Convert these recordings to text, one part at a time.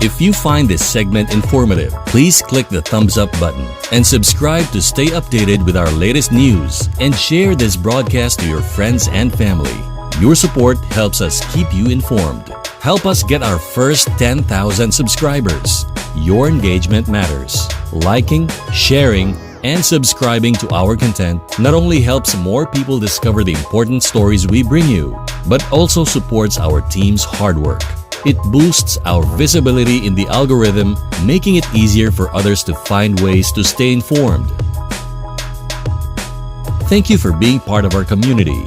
If you find this segment informative, please click the thumbs up button and subscribe to stay updated with our latest news, and share this broadcast to your friends and family. Your support helps us keep you informed. Help us get our first 10,000 subscribers. Your engagement matters. Liking, sharing, and subscribing to our content not only helps more people discover the important stories we bring you, but also supports our team's hard work. It boosts our visibility in the algorithm, making it easier for others to find ways to stay informed. Thank you for being part of our community.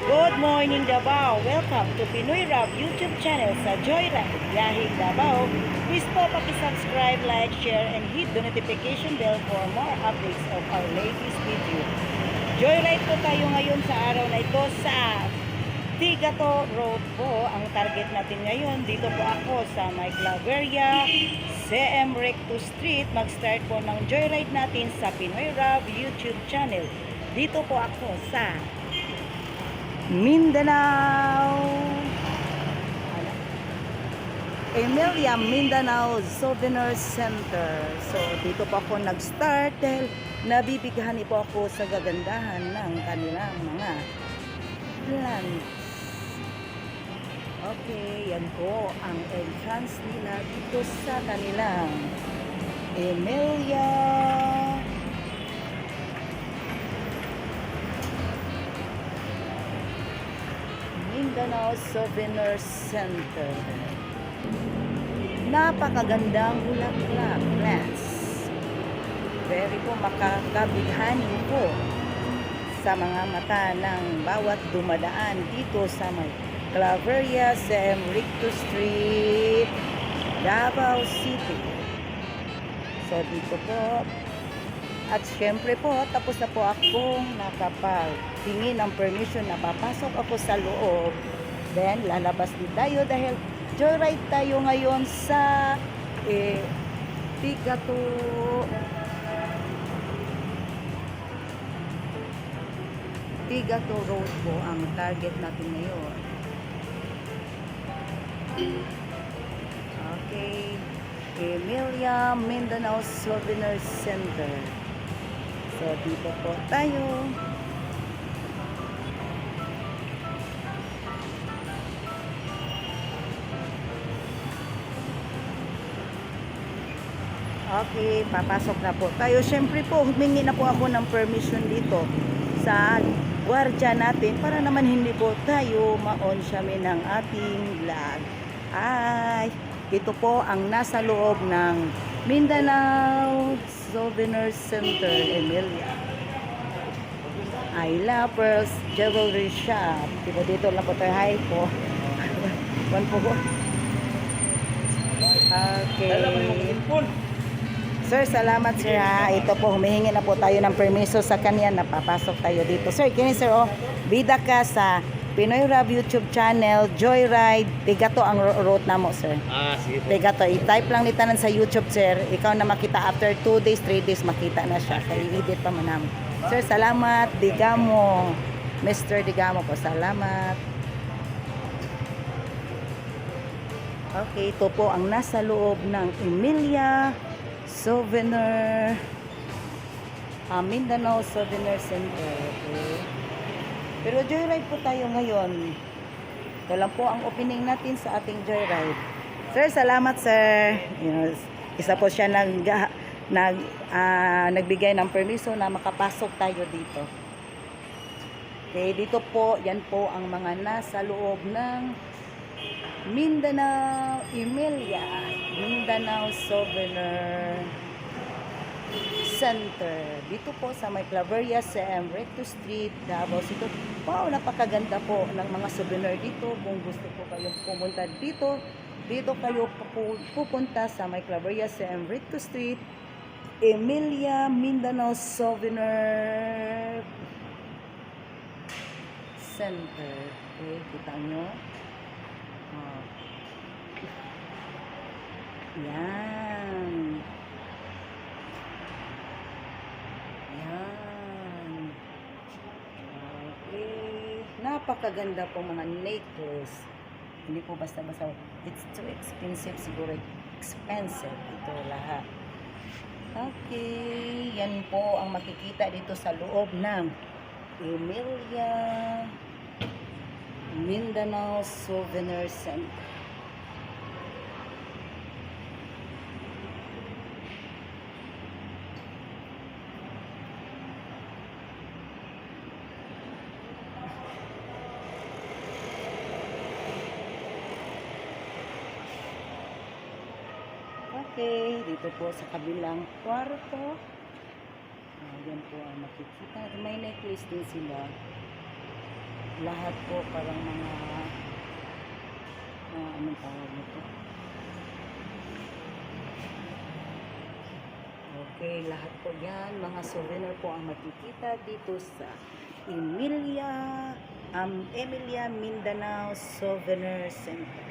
Good morning Davao! Welcome to Pinoy Rap YouTube channel sa Joyride, Yahing Davao. Please po subscribe, like, share, and hit the notification bell for more updates of our latest video. Joyride po tayo ngayon sa araw na ito sa Tigato Road po. Ang target natin ngayon, dito po ako sa may Claveria, CM Recto Street. Mag-start po ng Joyride natin sa Pinoy Rap YouTube channel. Dito po ako sa Mindanao, Emilia Mindanao Souvenir Center. So dito po ako nag-start dahil nabibighan po ako sa gagandahan ng kanilang mga plants. Okay, yan po ang entrance nila dito sa kanilang Emilia Mindanao Souvenir Center. Napakagandang bulaklak plants. Very po makakabighanin po sa mga mata ng bawat dumadaan dito sa may Claveria, CM Recto Street, Davao City. So dito po. At syempre po, tapos na po akong nakapagtingin ng permission na papasok ako sa loob. Then, lalabas din tayo dahil joyride tayo ngayon sa Tigato Road po ang target natin ngayon. Okay. Emilia Mindanao Souvenir Center. So, dito po tayo. Okay, papasok na po tayo. Siyempre po, humingi na po ako ng permission dito sa gwardiya natin para naman hindi po tayo ma-on ng ating vlog. Ay, ito po ang nasa loob ng Mindanao Souvenir Center, Emilia. I Love Pearls Jewelry Shop. Dito lang po tayo. Hi po. One po. Okay. Sir, salamat sir ha. Ito po, humihingi na po tayo ng permiso sa kanya na papasok tayo dito. Sir, kini sir bida ka sa Pinoy Rap YouTube channel, Joyride, Tigato ang route na mo, sir. Sige po. Tigato, i-type lang nita sa YouTube, sir. Ikaw na makita after 2 days, 3 days, makita na siya. Kaya i-edit pa man namin. Sir, salamat. Digamo. Mr. Digamo po, salamat. Okay, ito po ang nasa loob ng Emilia Souvenir Mindanao Souvenir Center. Okay. Pero joyride po tayo ngayon. Ito lang po ang opening natin sa ating joyride. Sir, salamat sir. Isa po siya nagbigay ng permiso na makapasok tayo dito. Okay, dito po, yan po ang mga nasa loob ng Mindanao Emilia, Mindanao Souvenir Center. Dito po sa may Claveria SM, Recto Street, Davao City. Wow, napakaganda po ng mga souvenir dito. Kung gusto po kayong pumunta dito, dito kayo pupunta sa may Claveria SM, Recto Street, Emilia, Mindanao Souvenir Center. Okay, kita nyo. Oh. Yan. Yan. Okay. Napakaganda po mga necklace. Hindi po basta-basta. It's too expensive. Siguro expensive ito lahat. Okay. Yan po ang makikita dito sa loob ng Emilia Mindanao Souvenir Center. Okay, dito po sa kabilang kwarto. Yan po ang makikita. May necklace din sila. Lahat po parang mga anong tawag nito? Okay, lahat po yan. Mga souvenir po ang makikita dito sa Emilia Mindanao Souvenir Center.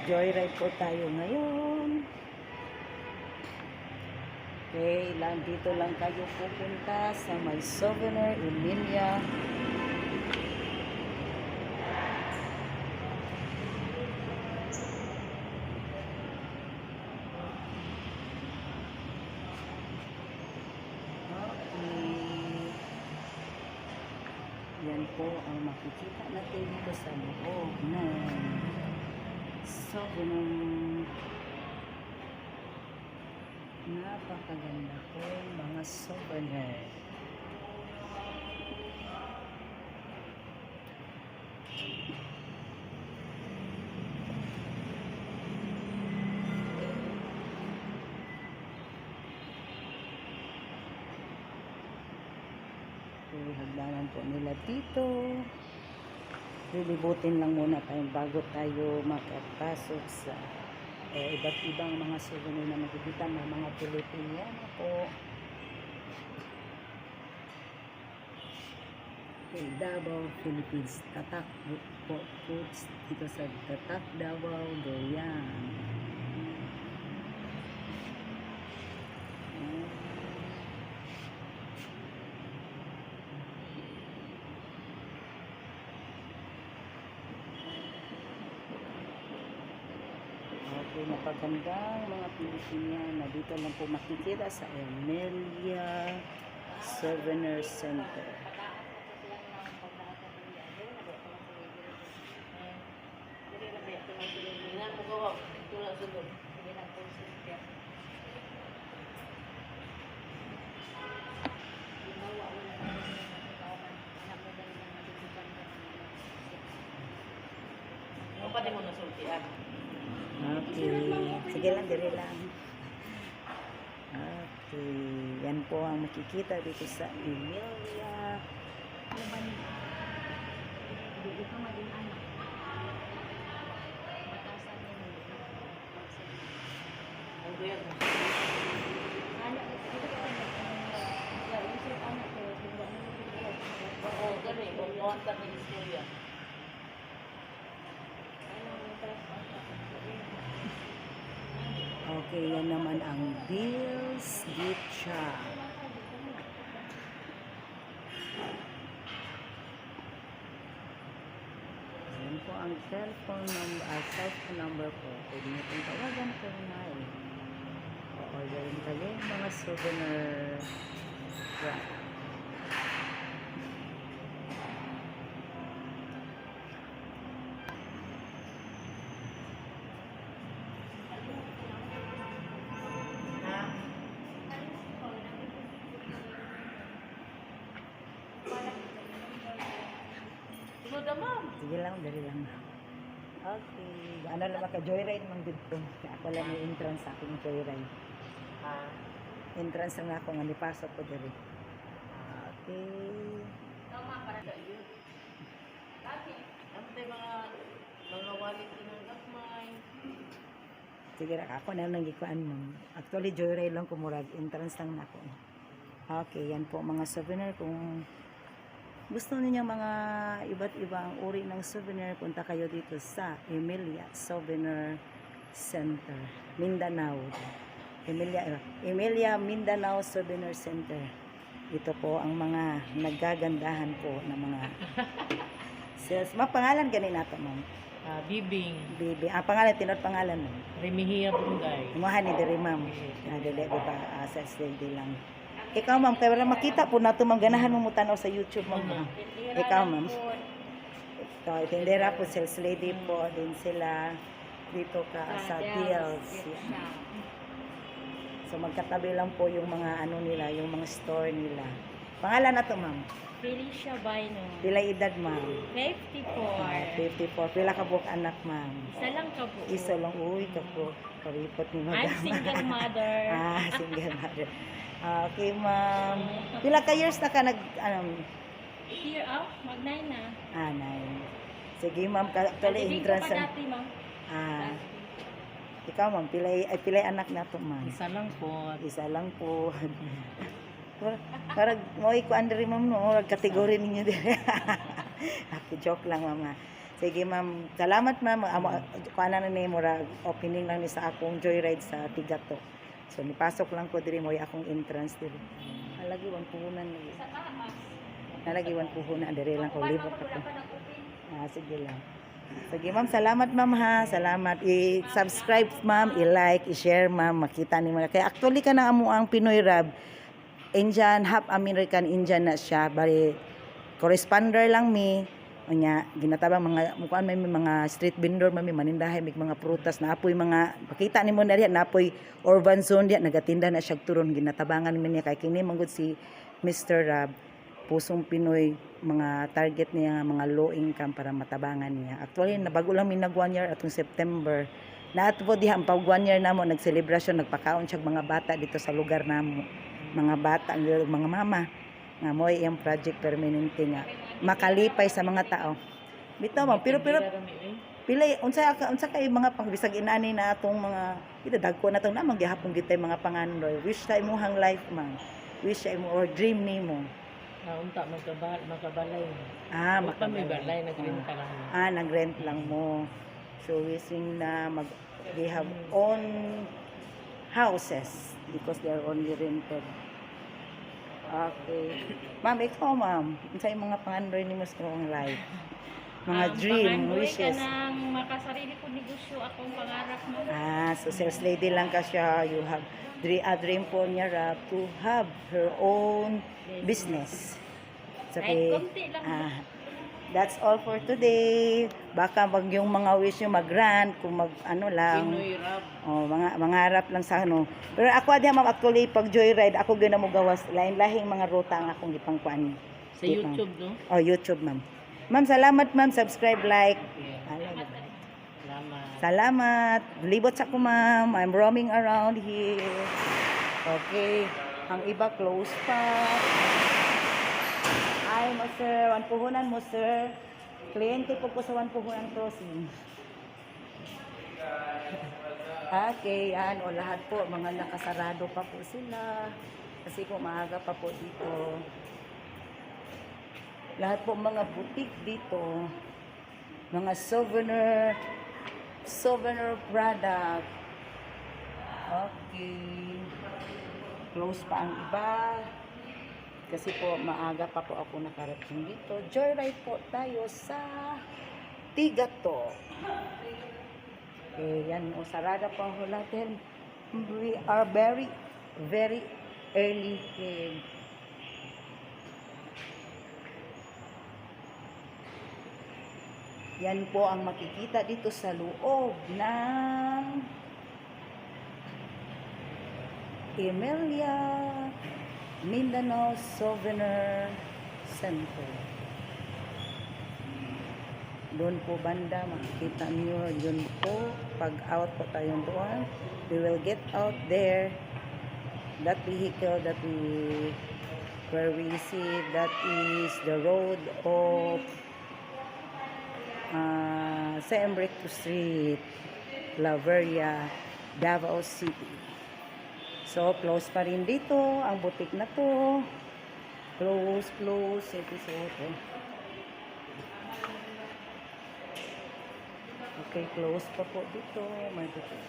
Joyride po tayo ngayon. Okay, dito lang kayo pupunta sa may Souvenir Emilia. Yan po ang makikita natin dito sa loob ng souvenir. Napakaganda po mga souvenir. Hagdanan po nila dito. Lilibutin lang muna tayo bago tayo makapasok sa iba't ibang mga souvenir na makikita ng mga Pilipiniano po. Okay, Davao, Philippines. Tatak po foods dito sa Tatak, Davao, Goyang. Napagandang mga Pilipiniano na dito lang po makikita sa Emilia Souvenir Center. Pwede mo nasultian. Okay. Sige lang, dire lang. Okay. Yan po ang makikita dito sa Emilia. Hindi ka maging anak. Batasan niya mo. Ang guyag mo. Anak, ito ka anak. Isip anak ko. Oo, gano'n. Huwag ka ng istorya. Okay, yan naman ang Bill's Gift Shop. Yan po ang cellphone number po. Pwede nyo pong tawagan po na o-orderin kayo mga souvenir brand. Sunod na, ma'am. Sige lang, dali lang. Okay. Ano lang maka joyride man dito. Ako lang may entrance sa aking joyride. Ah. Entrance lang ako nga nipasok ko diri. Okay. Tama para sa iyo. Dati, ang tayo mga wallet ko ng gagmay. Sige ra ako na nang gikuan ma'am. Actually joyride lang ko murag entrance lang na ako. Okay, yan po mga souvenir kung gusto niyo mga iba't ibang uri ng souvenir, punta kayo dito sa Emilia Souvenir Center, Mindanao. Emilia Mindanao Souvenir Center. Ito po ang mga nagagandahan po ng mga sales. Pangalan ganin nato ma'am. Bibing. Bibi. Pangalan, tinod pangalan mo. Remihia Bunday. Imuha ni diri ma'am. Dili ba sales lady lang. Ikaw ma'am, kaya wala makita po na ito ma'am. Ganahan mo tanaw sa YouTube ma'am. Ikaw ma'am. Ito, tindera po, sales lady po. Din sila dito ka sa Deals. So magkatabi lang po yung mga ano nila, yung mga store nila. Pangalan na to ma'am. Felicia Baino. Pila edad ma'am? 54. 54. Pila ka buok anak ma'am? Isa lang ka po. Isa lang. Uy, ka po. Karipot ni I'm madam. single mother. Single mother. Okay ma'am. Pila ka years na ka nag, Here out, mag-9 na. 9. Sige ma'am, actually Hindi ko entrance. pa dati, ma'am. Ikaw ma'am, pilay anak na to ma'am. Isa lang po. Isa lang po. Parang mo ikuan diri ma'am no, kategory ninyo diri. Ako joke lang mama. Sige ma'am, salamat ma'am. Kuana na ni mura opening lang ni sa akong joyride sa Tigato. So nipasok lang ko diri mo akong entrance diri. Halagi wan puhunan ni. Sa taas. Nalagiwan puhunan diri lang ko libot ako. Sige lang. Sige ma'am, salamat ma'am ha. Salamat. I-subscribe ma'am, i-like, i-share ma'am, makita ni mga. Kaya actually ka na amo ang Pinoy Rab. Indian, half American Indian na siya. Bali, corresponder lang mi. Nya, ginatabang mga, mukaan may mga street vendor, may manindahay, may mga prutas, naapoy mga, makita ni mo na riyan, naapoy urban zone diyan, nagatinda na siya turon, ginatabangan mi niya, kay kini manggod si Mr. Rab, pusong Pinoy, mga target niya, mga low income para matabangan niya. Actually, nabago lang mi nag 1 year atong September. Naatpo diha ang pag 1 year namo nagselebration, nagpakaon siya mga bata dito sa lugar namo. Mga bata, mga mama nga mo iyang project permanente nga makalipay sa mga tao. Bitaw ma'am, pero pilay unsa kay mga pangbisag inani na atong mga idadagko na tong namang gihapon gitay mga pangandoy. Wish sa imong life ma'am. Wish sa imo or dream nimo. Unta makabalay. Makabalay. Nagrent ka lang. Nagrent lang mo. So wishing na they have own houses because they are only rented. Okay. Ma'am, ikaw ma'am, sa mga pangandoy ni mo sa iyong life? Mga dream, wishes. Pangandoy ka ng makasarili ko negosyo akong pangarap mo. So sales lady lang ka siya. You have a dream po niya Rab, to have her own business. Kahit konti lang. That's all for today. Baka pag yung mga wish nyo mag-grant, kung mag-ano lang. Pinoy Rab. Mangarap lang sa ano. Pero ako adi ma'am, actually, pag joyride, ako gina mo gawas. Lain-lahing mga ruta ang akong ipangkuan. Sa YouTube, no? YouTube ma'am. Ma'am, salamat ma'am. Subscribe, like. Salamat. Salamat. Libot sa ko ma'am. I'm roaming around here. Okay. Ang iba close pa. Ay mo sir, wan puhunan mo sir. Kliyente po sa wan puhunan crossing. Okay, yan. O lahat po, mga nakasarado pa po sila. Kasi po maaga pa po dito. Lahat po mga butik dito. Mga souvenir product. Okay. Close pa ang iba. Kasi po maaga pa po ako nakarating dito. Joyride po tayo sa Tigato. Okay, yan o sarada po ang hotel. We are very early here. Yan po ang makikita dito sa loob ng Emilia Mindanao Souvenir Center. Doon po banda, makikita niyo yun po. Pag out po tayo doon, we will get out there. That vehicle that where we see, that is the road of San Recto Street, Claveria, Davao City. So, close pa rin dito. Ang butik na to. Close. Ito. Okay, close pa po dito. May butik.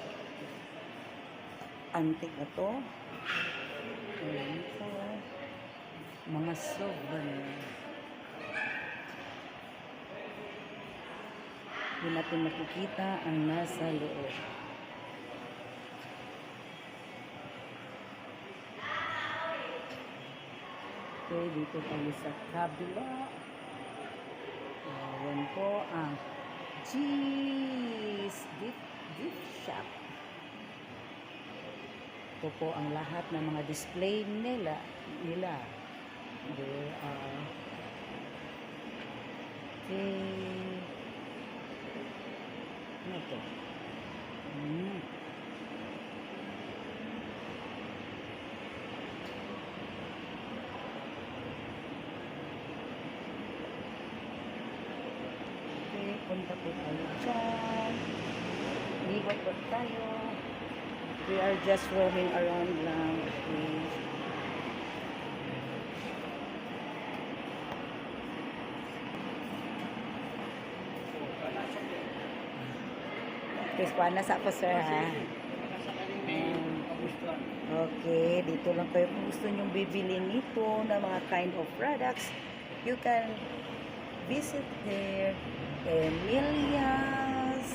Antik na to. Ayan po. Mga souvenir. Hindi natin makikita ang nasa loob. Okay, dito tayo sa kabila. Ayan po ang G's gift shop. Ito po ang lahat ng mga display nila. There are ano ito? Punta po tayo dyan. Ligot po tayo. We are just roaming around lang. Okay, paano sa ako, sir, ha? Okay, dito lang kayo. Kung gusto nyong bibili nito na mga kind of products, you can visit here. Emilias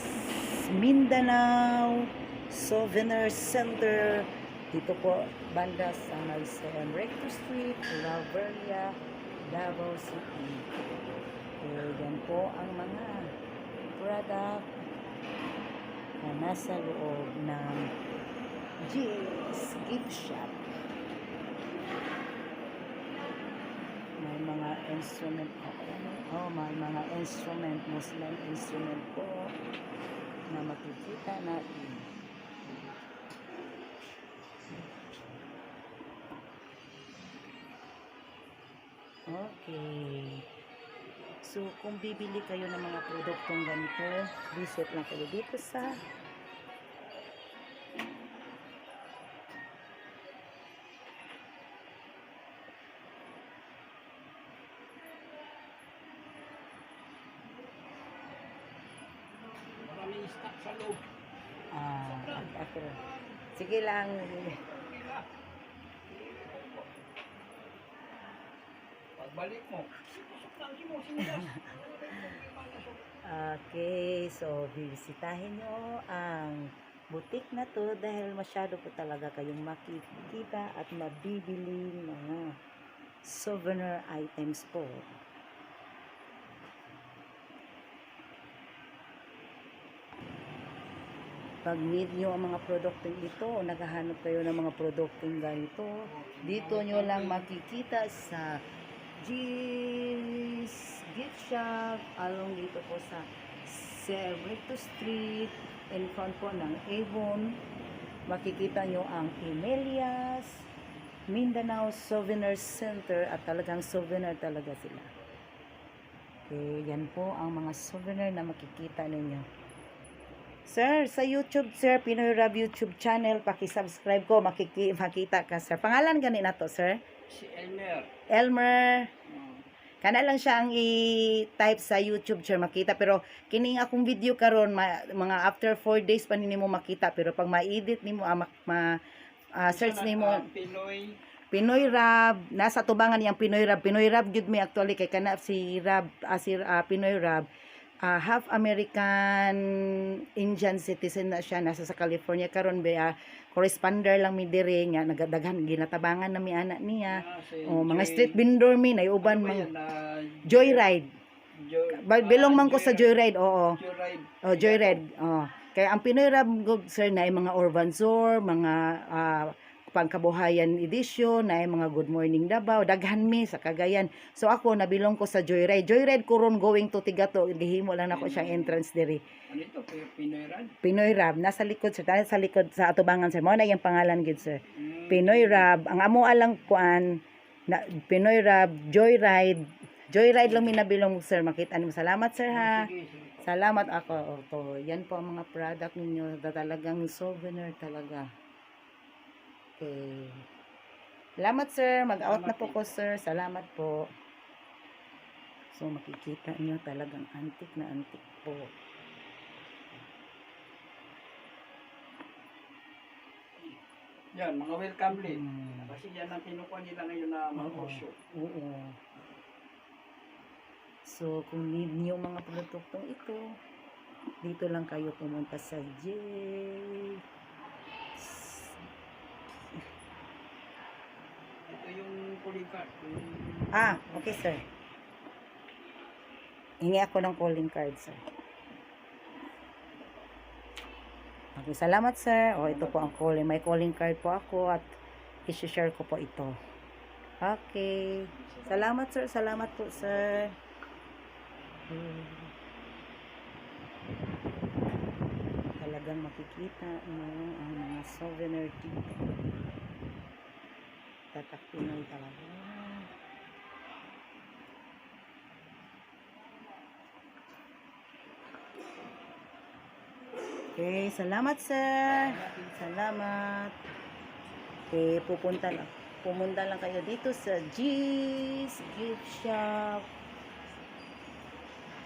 Mindanao Souvenir Center. Dito po banda sa San Recto Street, Claveria, Davao City. Yan po ang mga product na nasa loob ng G's Gift Shop. May mga instrument may mga instrument, Muslim instrument po na makikita natin. Okay. So, kung bibili kayo ng mga produktong ganito, visit lang kayo dito sa okay. Sige lang. Pagbalik mo. Okay, so bibisitahin nyo ang butik na to dahil masyado po talaga kayong makikita at mabibili mga souvenir items po. Pag need nyo ang mga produktong ito, naghahanap kayo ng mga produktong ganito, dito nyo lang makikita sa G's Gift Shop, along dito po sa San Recto Street, in front po ng Avon. Makikita nyo ang Emilias Mindanao Souvenir Center at talagang souvenir talaga sila. Okay, yan po ang mga souvenir na makikita ninyo. Sir, sa YouTube, sir, Pinoy Rab YouTube channel, paki-subscribe ko, makita ka, sir. Pangalan gani na to, sir? Si Elmer. Elmer. Kana lang siya ang i-type sa YouTube, sir, makita. Pero, kining akong video karon mga after 4 days pa nimo makita. Pero, pag ma-edit nimo, search nimo, Pinoy Rab, nasa tubangan niyang Pinoy Rab. Pinoy Rab, good me actually, kay kana si Rab, Pinoy Rab. Half American Indian citizen na siya, nasa sa California karon ba, corresponder lang mi dire nga nagadaghan ginatabangan na mi anak niya. Mga street vendor mi nay uban mga Joyride. Belong man ko sa Joyride, oo. Joyride. Kaya ang Pinoy Rab, sir, na mga urban store, mga pangkabuhayan edition, na mga Good Morning Davao, daghan mi sa Cagayan. So ako nabilong ko sa Joyride. Joyride ko ron going to Tigato, gihimo lang nako siyang entrance diri. Ano ito? Pinoy Rad? Pinoy Rab, nasa likod sir, sa likod sa atubangan sir. Mao na yung pangalan gid sir. Pinoy Rab, ang amo alang kuan na Pinoy Rab, Joyride. Joyride lang minabilong sir, makita nimo. Salamat sir ha. Sige, sige. Salamat ako. To, yan po ang mga product ninyo. Talagang souvenir talaga. Okay. Salamat sir. Mag-out na po ko sir. Salamat po. So makikita nyo talagang antik na antik po. Yan, mga welcome list. Hmm. Kasi yan ang kinukuha nila ngayon na mga osyo. Oo. So, kung need niyo mga produktong ito, dito lang kayo pumunta sa J. Ito yung calling card. Ah, okay sir. Hingi ako ng calling card sir. Okay, salamat sir. O, ito po ang calling. May calling card po ako at i-share ko po ito. Okay. Salamat sir. Salamat po sir. Talagang makikita mo ang mga souvenir dito. Tatak Pinoy talaga. Okay, salamat sir. Salamat. Okay, pumunta lang kayo dito sa G's Gift Shop.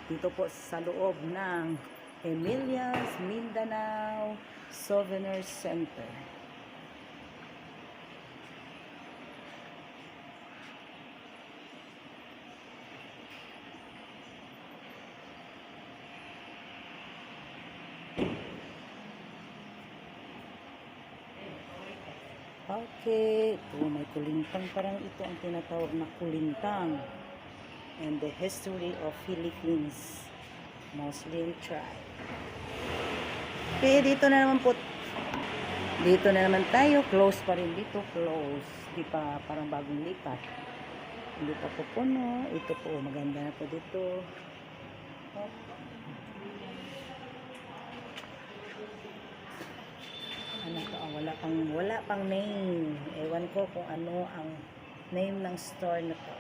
Dito po sa loob ng Emilias Mindanao Souvenir Center. Okay, ito may kulintang, parang ito ang tinatawag na kulintang. And the history of Philippines Muslim tribe. Okay, dito na naman po. Dito na naman tayo. Close pa rin dito. Close. Di pa parang bagong lipat. Hindi pa po puno. Ito po. Maganda na po dito. Oh. Ano to? Wala pang name. Ewan ko kung ano ang name ng store na to.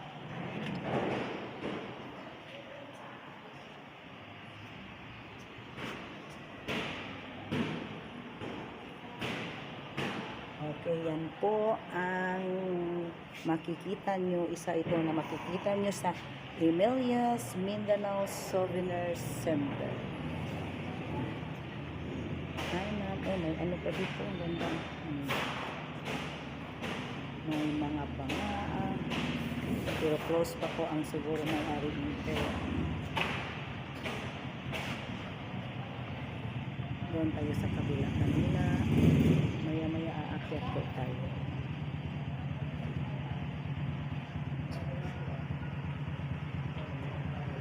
Okay, yan po ang makikita nyo. Isa ito na makikita nyo sa Emilias Mindanao Souvenir Center. May ano pa dito. Ang ganda. May mga bangaan. Pero close pa po ang siguro may ari nito. Doon tayo sa kabila kanila. Maya aakyat po tayo.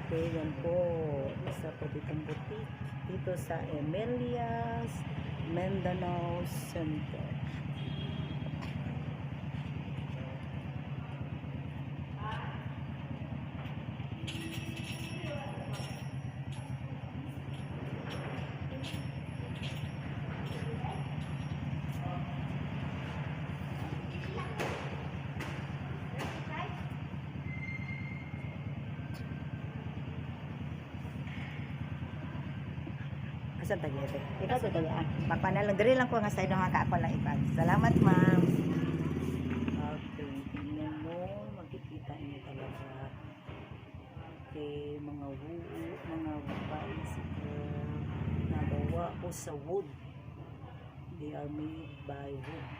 Okay, yan po. Isa po ditong boutique. Dito sa Emilias Mindanao Center. Asan tayo ito? Ikaw sa tayo. Magpanalang. Dari lang ko nga sa ino nga kaako lang ipan. Salamat ma'am. Okay. Tingnan mo. Magkikita niyo talaga. Okay. Mga mga bicycle na gawa po sa wood. They are made by wood.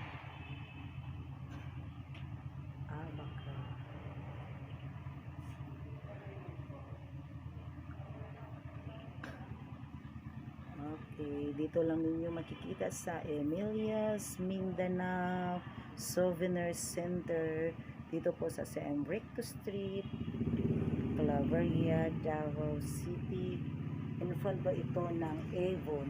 Baka. Okay, dito lang ninyo makikita sa Emilias Mindanao Souvenir Center. Dito po sa San Recto Street, Claveria, Davao City. In front ba ito ng Avon?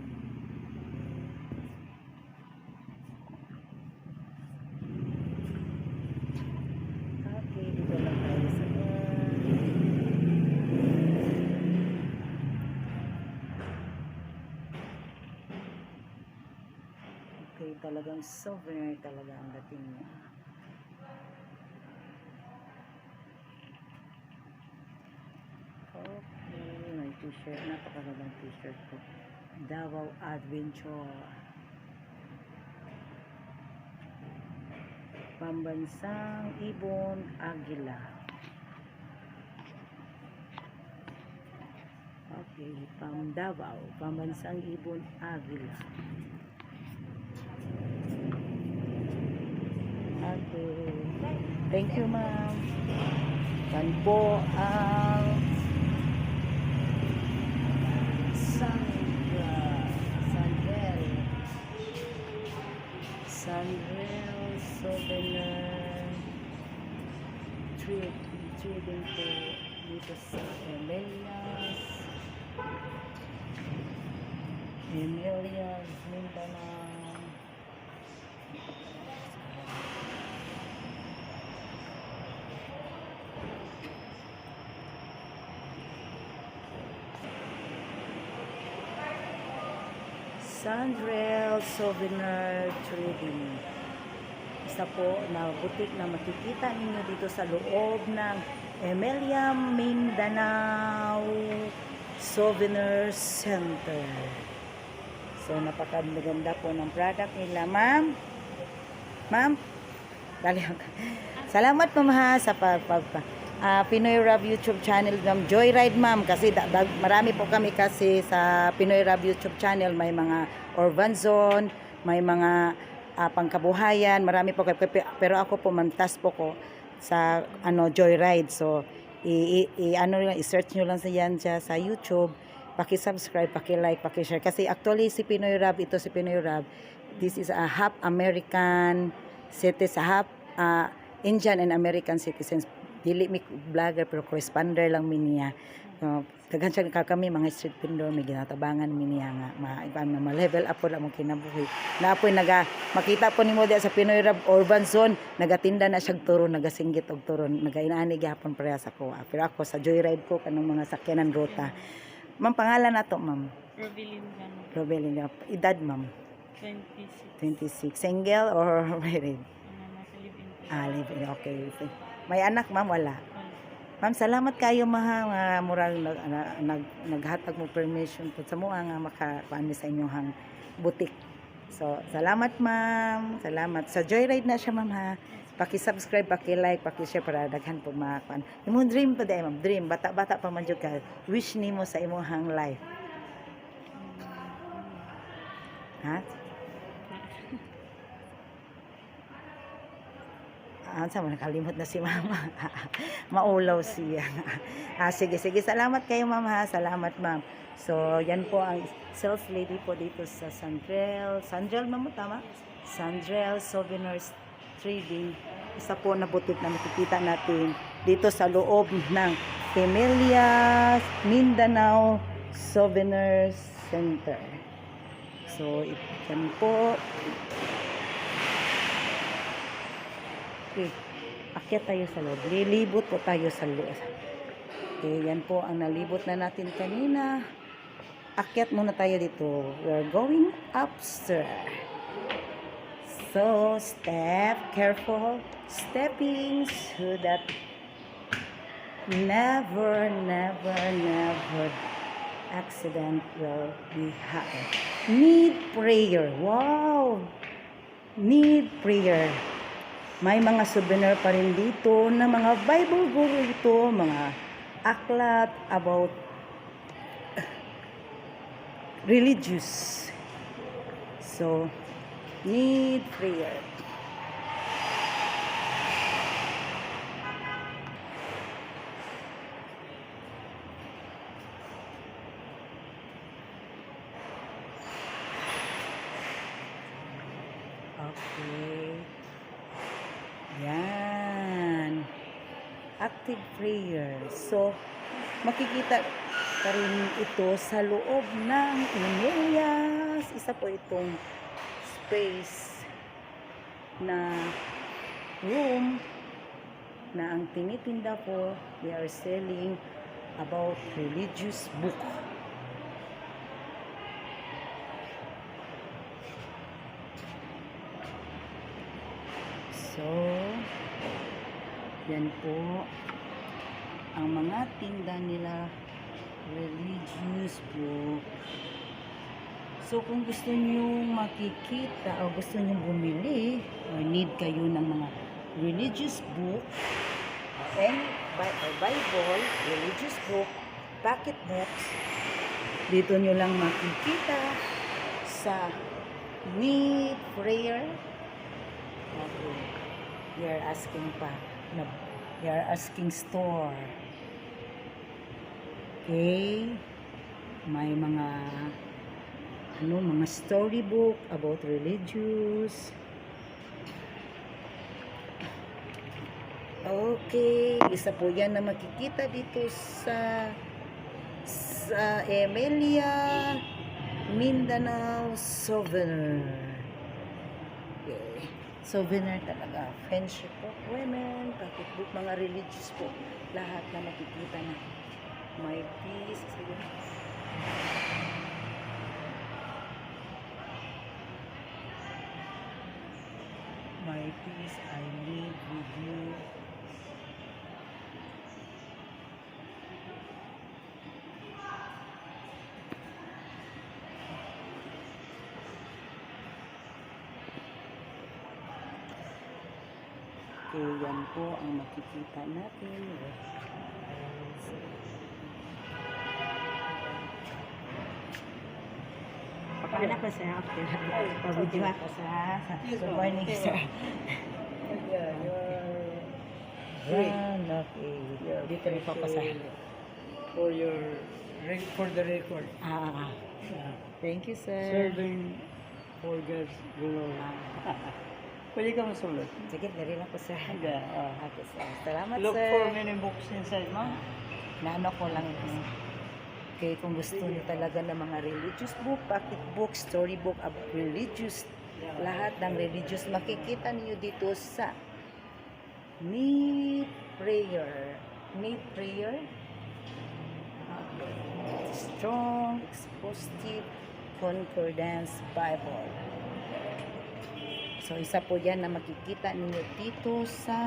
talagang souvenir talaga ang dating niya. Okay, may t-shirt. Napakagandang t-shirt po. Davao Adventure. Pambansang Ibon Agila. Okay, Davao. Pambansang Ibon Agila. Okay. Thank you, ma'am. Yan po ang Sandrel Souvenir trading po dito sa Emelias Mindanao. Sandrel Souvenir Trading. Isa po na butik na makikita ninyo dito sa loob ng Emilia Mindanao Souvenir Center. So, napakaganda po ng product nila, ma'am. Ma'am, salamat po ha sa Pinoy Rab YouTube channel, ma'am. Joyride, ma'am, kasi marami po kami kasi sa Pinoy Rab YouTube channel, may mga urban zone, may mga pangkabuhayan, marami po, pero ako po mantas po ko sa Joyride. So i-search nyo lang sa YouTube, paki-subscribe, paki-like, paki-share, kasi actually si Pinoy Rab, si Pinoy Rab, this is a half American citizen, half Indian and American citizens. Dili mi vlogger pero corresponder lang mi niya. Daghan siya kami mga street vendor, may ginatabangan mi niya nga ma-level up po lang mong kinabuhi. Naapoy makita po nimo diya sa Pinoy Rab Urban Zone, nagatinda na siya turon, nagasinggit og turon, nagainaani gyapon pareha sa ko. Pero ako sa joyride ko kanang mga sakyanan ruta. Ma'am, pangalan nato, ma'am? Robelinda. Edad, ma'am? 26. Single or married? Live-in. Okay. May anak, ma'am? Wala. Ma'am, salamat kayo, mga murang naghatag mo permission po sa mga nga makapaano sa inyong butik. So, salamat, ma'am. Salamat. Sa Joyride na siya, ma'am, ha. Paki-subscribe, paki-like, paki-share para daghan po makakuan. Imong dream pa day, ma'am. Dream. Bata-bata pa man jud ka. Wish nimo sa imong life. Ha? Sama nakalimot na si mama. Maulaw siya. Sige. Salamat kayo, ma'am, ha. Salamat, ma'am. So, yan po ang sales lady po dito sa Sandrel, ma'am, tama? Sandrel Souvenir Trading. Isa po na butik na makikita natin dito sa loob ng Emilia Mindanao Souvenir Center. So, yan po. Okay. Akyat tayo sa loob. Lilibot po tayo sa loob. Okay, yan po ang nalibot na natin kanina. Akyat muna tayo dito. We're going upstairs. So, careful, stepping so that never accident will be happen. Need prayer. Wow! Need prayer. May mga souvenir pa rin dito na mga Bible book ito, mga aklat about religious. So, need prayer. Okay. Yan. Active prayer. So, makikita pa rin ito sa loob ng Emelias. Isa po itong space na room na ang tinitinda po, they are selling about religious book. So, yan po ang mga tinda nila, religious book. So, kung gusto nyo makikita o gusto nyo bumili or need kayo ng mga religious book, Bible, religious book, pocket books, dito nyo lang makikita sa Need Prayer. Okay. You're asking pa. You're asking store. Okay. May mga mga storybook about religious. Okay, isa po yan na makikita dito sa Emilia, Mindanao souvenir. Okay. Souvenir talaga. Friendship book, women, pocket book, mga religious book. Lahat na makikita na. My peace. My peace I live with you. Okay, yan po ang makikita natin. Papahanap ko sa after. Pabudyo ako sa good morning, sir. Okay. Dito rin papasahan. For the record. Thank you, sir. Serving for God's glory. Pwede ka masulat. Sige, nari lang po, sir. Okay. Okay, sir. Salamat, Look sir. for many books inside, ma'am. Naano ko lang ito. Okay, kung gusto niyo talaga ng mga religious book, pocket book, storybook about religious, lahat ng religious, makikita niyo dito sa Need Prayer. Need Prayer. Strong, Expositive, Concordance Bible. So, isa po yan na makikita ninyo dito sa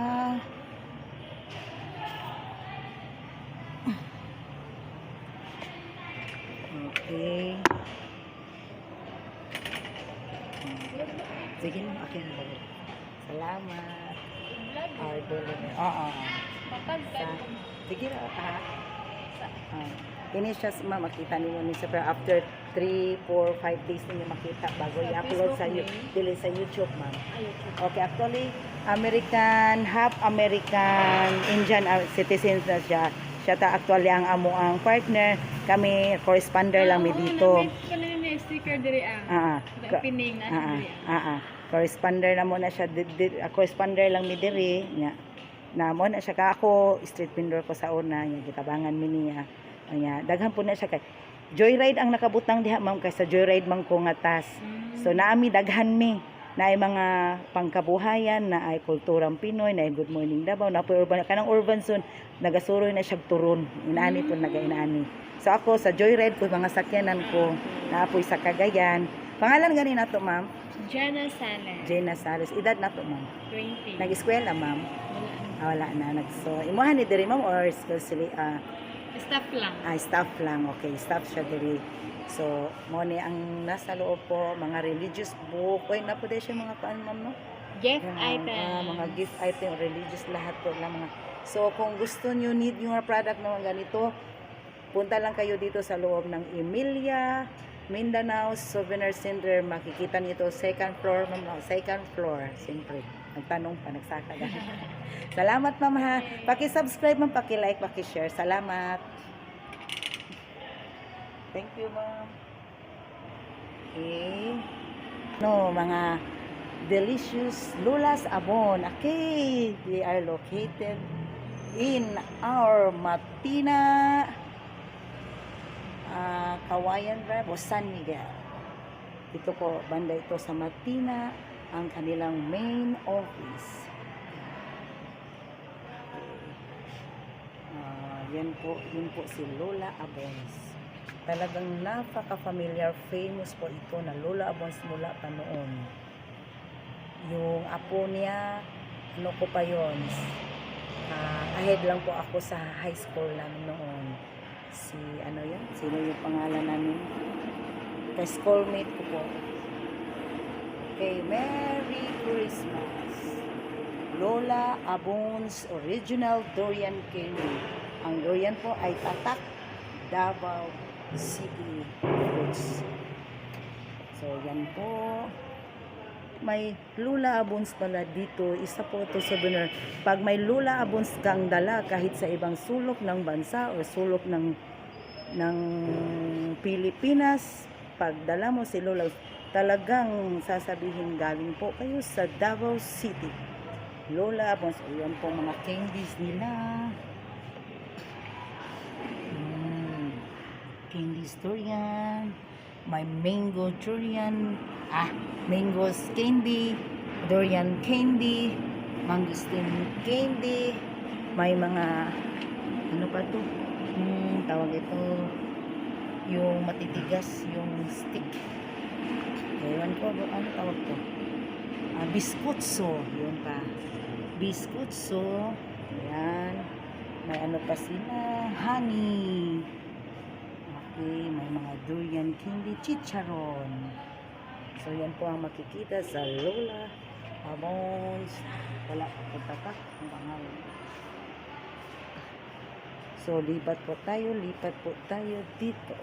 okay. Sige na, okay na. Salamat. Oo. Sige na, ha? Kini siya, makita ninyo ni Sir, after 3, 4, 5 days ninyo makita bago i-upload sa YouTube, ma'am. Okay, actually, half American, Indian citizens na siya. Siya ta actually ang amo ang partner. Kami corresponder lang mi dito. Sticker diri pining na corresponder na mo na siya. Corresponder lang mi diri nya. Na mo na siya ka ako street vendor ko sa una nya gitabangan mi niya. Nya daghan po na siya kay Joyride ang nakabutang diha ma'am kay sa Joyride man ko nga tas. So naami daghan mi na ay mga pangkabuhayan na ay kulturang Pinoy na ay Good Morning Davao na po urban kanang urban zone nagasuroy na siya turon inaani po nagainaani. So ako sa Joyride ko mga sakyanan ko na apoy sa Cagayan. Pangalan gani nato ma'am? Jana Sales. Jana Sales. Edad nato ma'am? 20. Nag-eskwela ma'am? Wala na. So imuhan ni diri ma'am or Staff lang. Staff lang. Okay, staff siya diri. So, mo ni ang nasa loob po, mga religious book. Uy, na po din siya mga paan, ma'am, no? Gift item. Mga gift item, religious, lahat po lang mga. So, kung gusto nyo, need yung product na mga ganito, punta lang kayo dito sa loob ng Emilia, Mindanao Souvenir Center. Makikita nito, second floor, ma'am. Second floor, siyempre. Nagtanong pa, nagsaka na. Salamat, ma'am, ha. Paki-subscribe, ma'am, paki-like, paki-share. Salamat. Thank you, ma'am. Okay. No, mga delicious lulas abon. Okay. They are located in our Matina, Kawayan Drive o San Miguel. Ito po, banda ito sa Matina, ang kanilang main office. Yun po si Lola Abons. Talagang napaka-familiar, famous po ito na Lola Abons mula pa noon. Yung apo niya, ano ko pa yon, ahead lang po ako sa high school namin noon. Si ano yan? Sino yung pangalan namin? Ka-schoolmate ko po. Okay, Merry Christmas. Lola Abon's Original Durian Candy. Ang durian po ay Tatak, Davao City Fruits. So, yan po. May Lula Abons pala dito. Isa po ito souvenir. Pag may Lula Abons kang dala kahit sa ibang sulok ng bansa o sulok ng Pilipinas, pag dala mo si Lula, talagang sasabihin galing po kayo sa Davao City. Lola Abons. Ayan po mga candies nila. Candies durian. May mango durian, mango candy, durian candy, mangosteen candy, may mga, ano pa to? Tawag ito, yung matitigas, yung stick. Ewan ko, ano tawag to? Biskutso, yun pa. Biskutso, ayan. May ano pa sila, honey. Okay, may mga durian candy, chicharon. So, yan po ang makikita sa Lola Abons. Wala po tatak ang pangalan. So, lipat po tayo dito.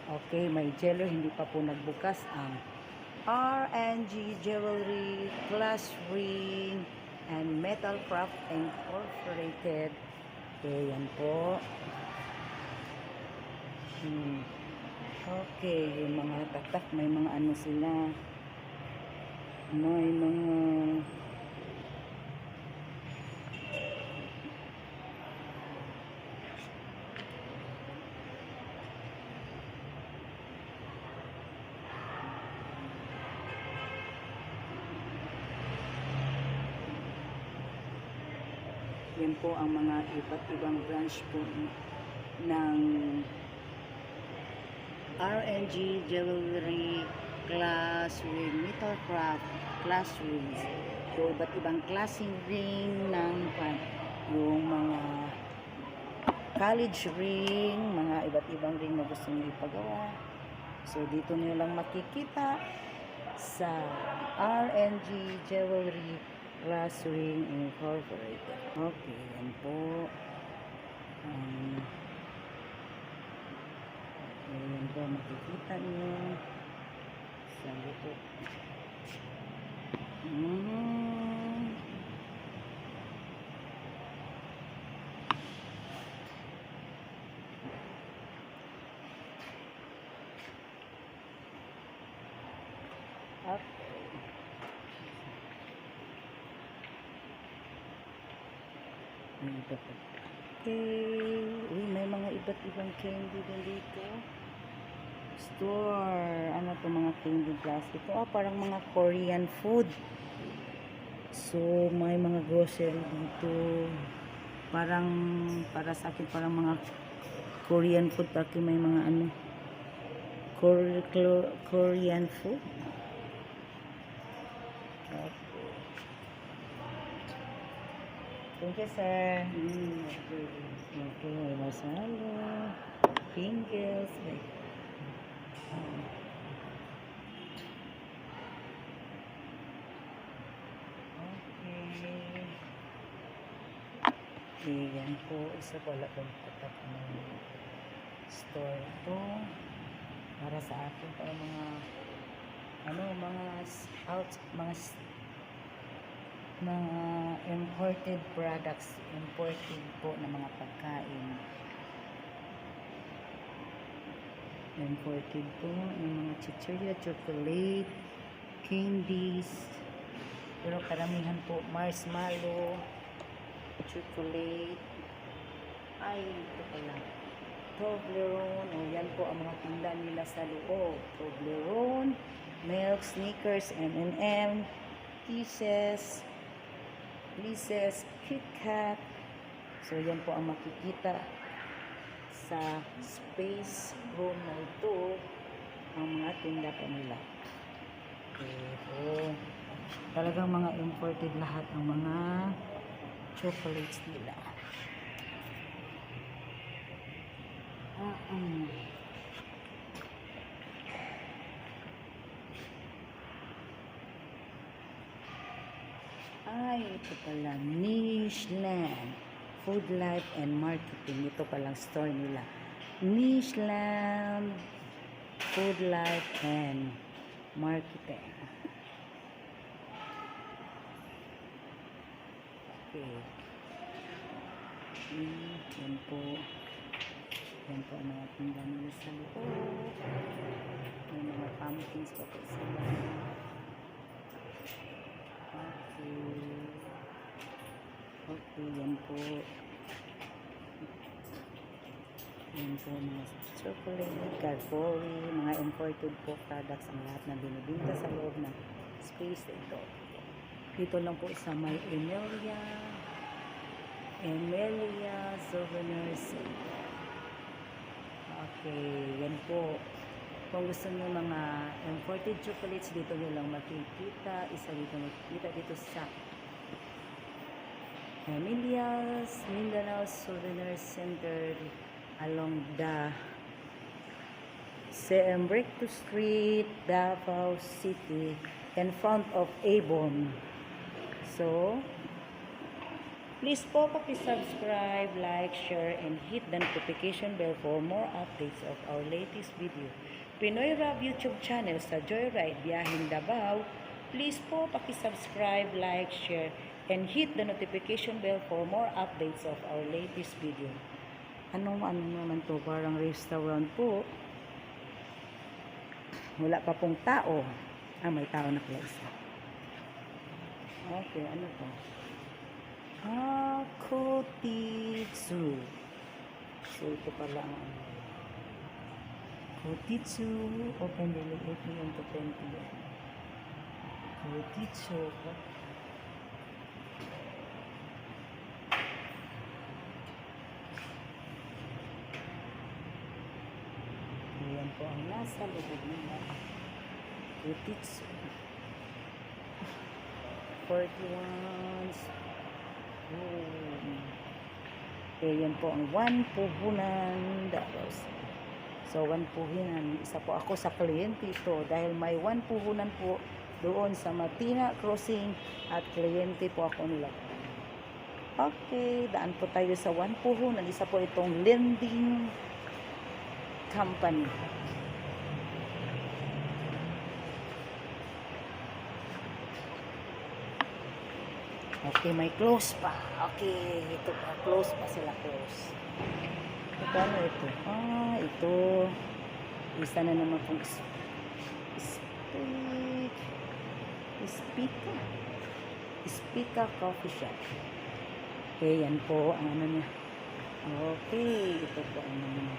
Okay, may jello, hindi pa po nagbukas ang R&G Jewelry, Glass Ring, and Metal Craft Incorporated. Okay, yan po. Okay, yung mga tatak, may mga ano sila. May mga yan po ang mga iba't ibang branch po ng R&G Jewelry, Glass Ring, Metal Craft, Glass Rings. So, iba't ibang klaseng ring ng yung mga college ring, mga iba't ibang ring na gusto nyo ipagawa. So, dito nyo lang makikita sa R&G Jewelry, Glass Ring Incorporated. Okay, yan po. Okay, yan po. Makikita nyo. Saan po? Okay. Okay. Uy, may mga iba't ibang candy din dito. Store. Ano to mga candy plastic? Ito, parang mga Korean food. So, may mga grocery dito. Parang, para sa akin, parang mga Korean food. Kasi may mga ano, Korean food. Okay. Thank you, sir. Okay, masala, pringles, okay, yan po. Isa pala pong tatak ng store ito. Para sa akin, para mga mga imported products, imported po na mga pagkain. Imported po ng mga chichirya, chocolate, candies. Pero karamihan po marshmallow, chocolate. Ay, ito pala. Toblerone. O, yan po ang mga tinda nila sa loob. Toblerone, milk, Snickers, M&M, Kisses, Kit Kat. So, yan po ang makikita sa space room na ito, ang mga tinda pa nila. Okay. Oh, talagang mga imported lahat ng mga chocolates nila. Ay, ito pala. Michelin. Food Life and Marketing. Ito palang store nila. Michelin. Food Life and Marketing. Okay. Yan po. Yan po ang mga tinda nila sa loob. May mga pumpkins pa po sila. Okay, yan po. Yan po mga chocolate, Cadbury, mga imported po products ang lahat na binibinta sa loob ng space ito. Dito lang po sa may Emilia Souvenir Center. Okay, yan po. Kung gusto niyo mga imported chocolates, dito niyo lang makikita. Isa dito makikita dito sa Emilia's Mindanao Souvenir Center along the CM Recto Street, Davao City, in front of Avon. So, please po subscribe, like, share, and hit the notification bell for more updates of our latest video. Pinoy Rab YouTube channel sa Joyride Biyaheng Davao. Please po subscribe, like, share, and hit the notification bell for more updates of our latest video. Ano naman to? Parang restaurant po. Wala pa pong tao. May tao na pala isa. Okay, ano to? Kotitsu. So, ito pala ang Kotitsu. Open daily 8 p.m. to 10 p.m. Kotitsu. Ayan po ang nasa loob nila. Kotitsu. 41. Ayan po ang 1 puhunan dollars. So 1 puhunan. Isa po ako sa kliyente ito dahil may 1 puhunan po doon sa Matina Crossing at kliyente po ako nila. Okay, daan po tayo sa 1 puhunan. Isa po itong lending company. Okay, may close pa. Okay, ito pa. Close pa sila, close. Ito, ano ito? Ito. Isa na naman pong Speaker Coffee Shop. Okay, yan po ang ano niya. Okay, ito po ang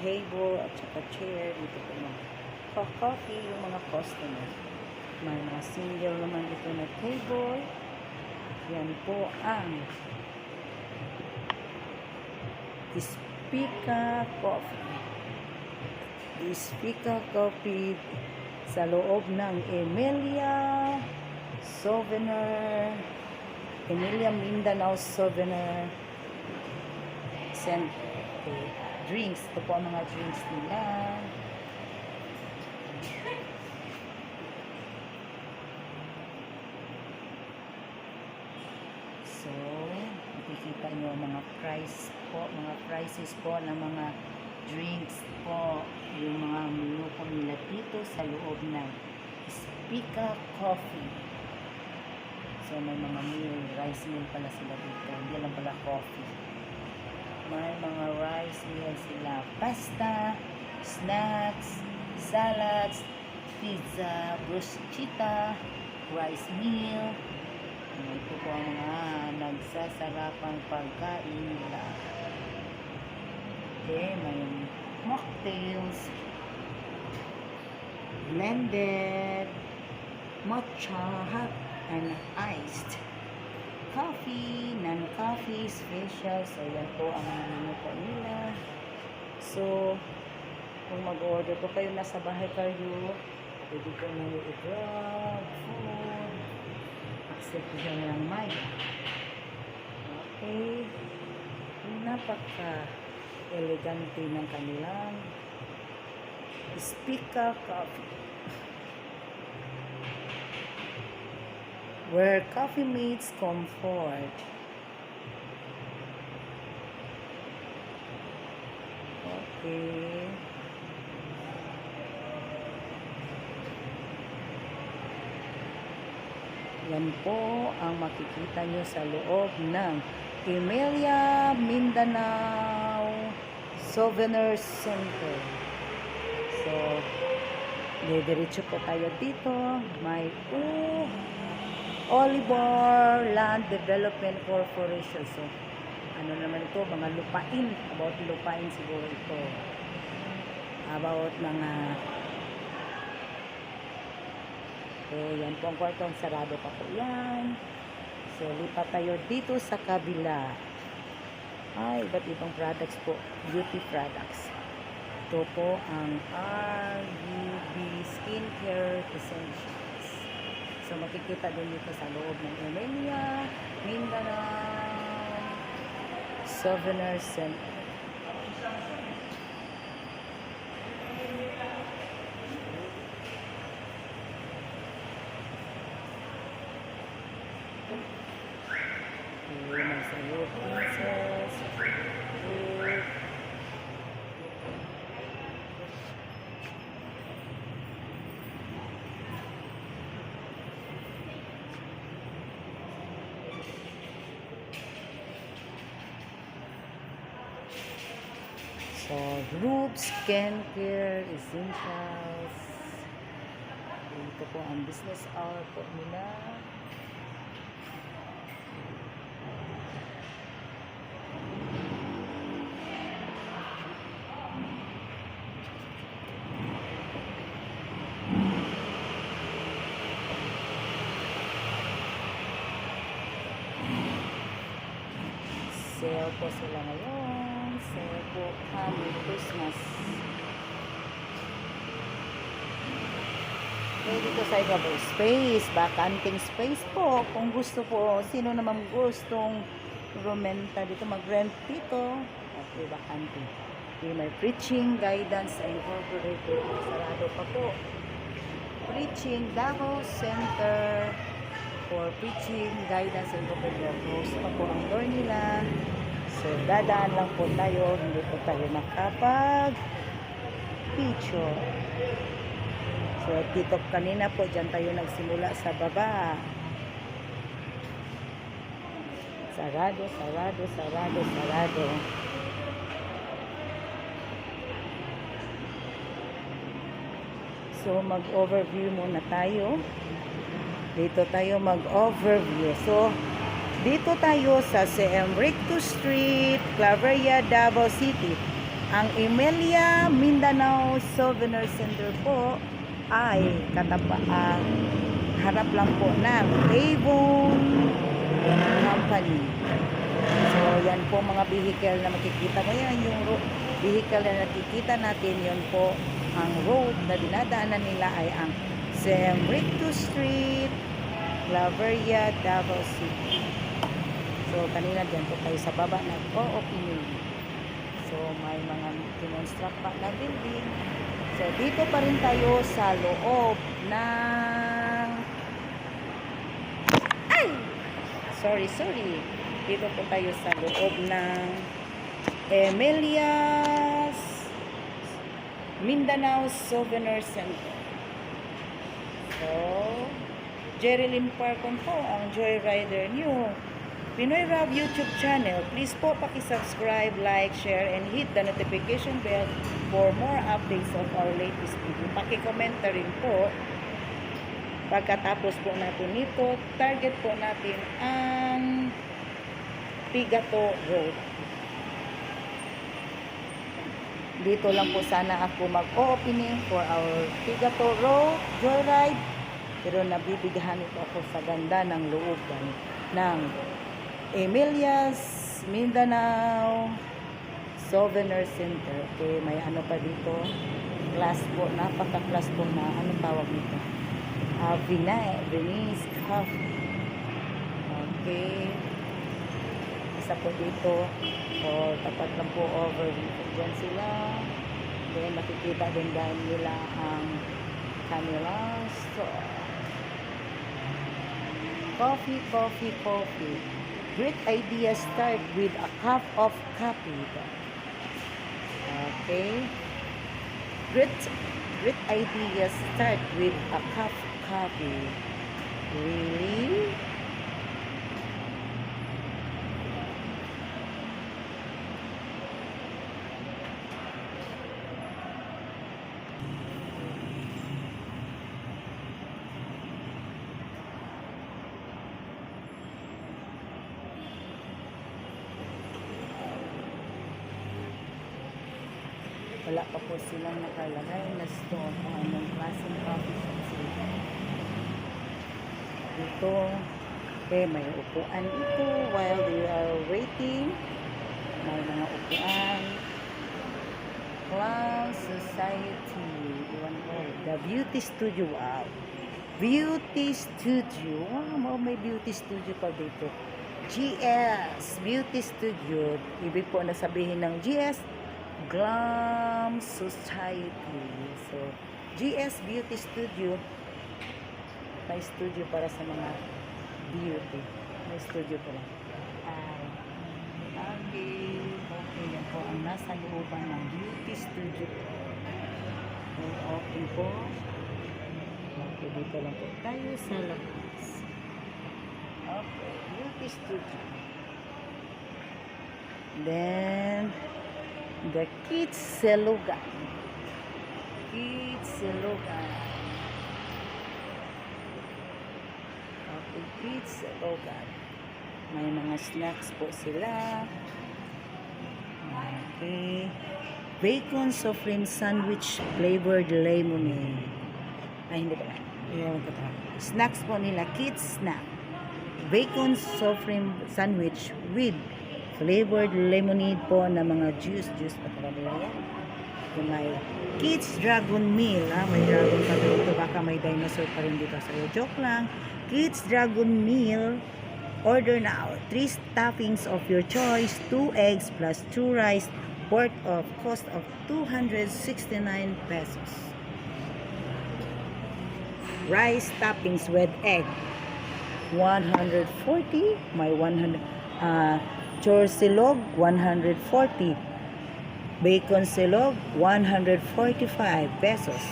table at saka chair. Dito po mga coffee yung mga customer. May mga single naman dito na table. Yan po ang Speaker Coffee. Speaker Coffee sa loob ng Emilia Mindanao Souvenir Center. Okay. Drinks. Ito po ang mga drinks nila. So, makikita nyo mga prices po ng mga drinks po. Yung mga menu po nila dito sa loob ng Speaker Coffee. So, may mga meal, rice meal pala sila dito. Hindi lang pala coffee. May mga rice meal sila. Pasta, snacks, salads, pizza, bruschetta, rice meal. Ito po ang mga nagsasarapang pagkain nila. Okay, may mocktails, blended, matcha, hot and iced, coffee, non-coffee, special. So, yan po ang menu po nila. So, kung mag-order po kayo, nasa bahay kayo, Pwede ko na i-grab food. Accept ko siya ng Maya. Okay. Napaka-elegante ng kanilang Spica Coffee. Where coffee meets comfort. Okay. Yan po ang makikita nyo sa loob ng Emilia Mindanao Souvenir Center. So, diretso po tayo dito. May Oliver Land Development Corporation. So, ano naman ito? Mga lupain. About lupain siguro ito. About mga yan po ang kwartong, sarado pa po yan. So, lipat tayo dito sa kabila. Ay, iba't ibang products po. Beauty products. Ito po ang RUB Skincare Essentials. So, makikita din dito sa loob ng Emilia Mindanao Souvenir Center. Magsayo, princess. So, group skincare essentials. Ito po ang business hour po nila. Sale po sila ngayon. Sale po kami Christmas. Okay, dito sa ibabay space, bakanting space po. Kung gusto po, sino naman gustong rumenta dito, mag-rent dito. Okay, bakanting. Okay, may preaching, guidance, incorporated. Sarado pa po. Preaching, Davao Center for Preaching, Guidance, incorporated. Close pa po ang door nila. So, dadaan lang po tayo. Hindi po tayo makapag-picture. So, dito kanina po, dyan tayo nagsimula sa baba. Sarado, sarado, sarado, sarado. So, mag-overview muna tayo. Dito tayo mag-overview. So, dito tayo sa CM Rictus Street, Claveria, Davao City. Ang Emilia Mindanao Souvenir Center po ay harap lang po ng Avon Company. So, yan po mga vehicle na makikita ngayon. Yung vehicle na nakikita natin, yun po ang road na dinadaanan nila ay ang CM Rictus Street, Claveria, Davao City. So, kanina dyan po tayo sa baba nag-o-opening. So, may mga kinonstruct pa na building. So, dito pa rin tayo sa loob ng... Ay! Sorry. Dito po tayo sa loob ng Emilia's Mindanao Souvenir Center. So, Jerilyn Parcon po, ang Joyrider nyo. Pinoy Rob YouTube channel. Please po paki-subscribe, like, share, and hit the notification bell for more updates of our latest video. Paki-comment rin po. Pagkatapos po natin nito, target po natin ang Pigato Road. Dito lang po sana ako mag-opening for our Pigato Road Joyride. Pero nabibighan ito ako sa ganda ng looban ng Emilia's Mindanao Souvenir Center. Okay, may ano pa dito. Napaka-class po, napaka-class po na, anong tawag nito? Venice Coffee. Okay. Isa po dito. So, tapat lang po over dito. Diyan sila. Then, makikita din dahil nila ang kanilang store. Coffee, coffee, coffee. Great ideas start with a cup of coffee. Okay. Great ideas start with a cup of coffee. Really? Wala pa po silang nakalagay na store kung anong klaseng coffee shop sila. Dito, okay, may upuan dito while they are waiting. May mga upuan. Class Society. Iwan ko. The Beauty Studio. Wow. Beauty Studio. Wow, may beauty studio pa dito. GS Beauty Studio. Ibig po na sabihin ng GS Glam Society. So, GS Beauty Studio. May studio para sa mga beauty. May studio pala. Okay. Okay, yan po ang nasa looban ng beauty studio. Okay po. Okay, dito lang po tayo sa labas. Okay, beauty studio. Then, the Kids Selugan. Kids Selugan. Okay, Kids Selugan. May mga snacks po sila. Okay. Bacon soft cream sandwich flavored lemonade. Ay, hindi pala. Snacks po nila. Kids snack. Bacon soft cream sandwich with flavored lemonade po na mga juice pa talaga yan. Yung may Kids Dragon Meal. May dragon pa dito. Baka may dinosaur pa rin dito. So, joke lang. Kids Dragon Meal. Order now. 3 stuffings of your choice. 2 eggs plus 2 rice. Worth of cost of 269 pesos. Rice toppings with egg. 140. May 100. Chor silog, 140. Bacon silog, 145 pesos.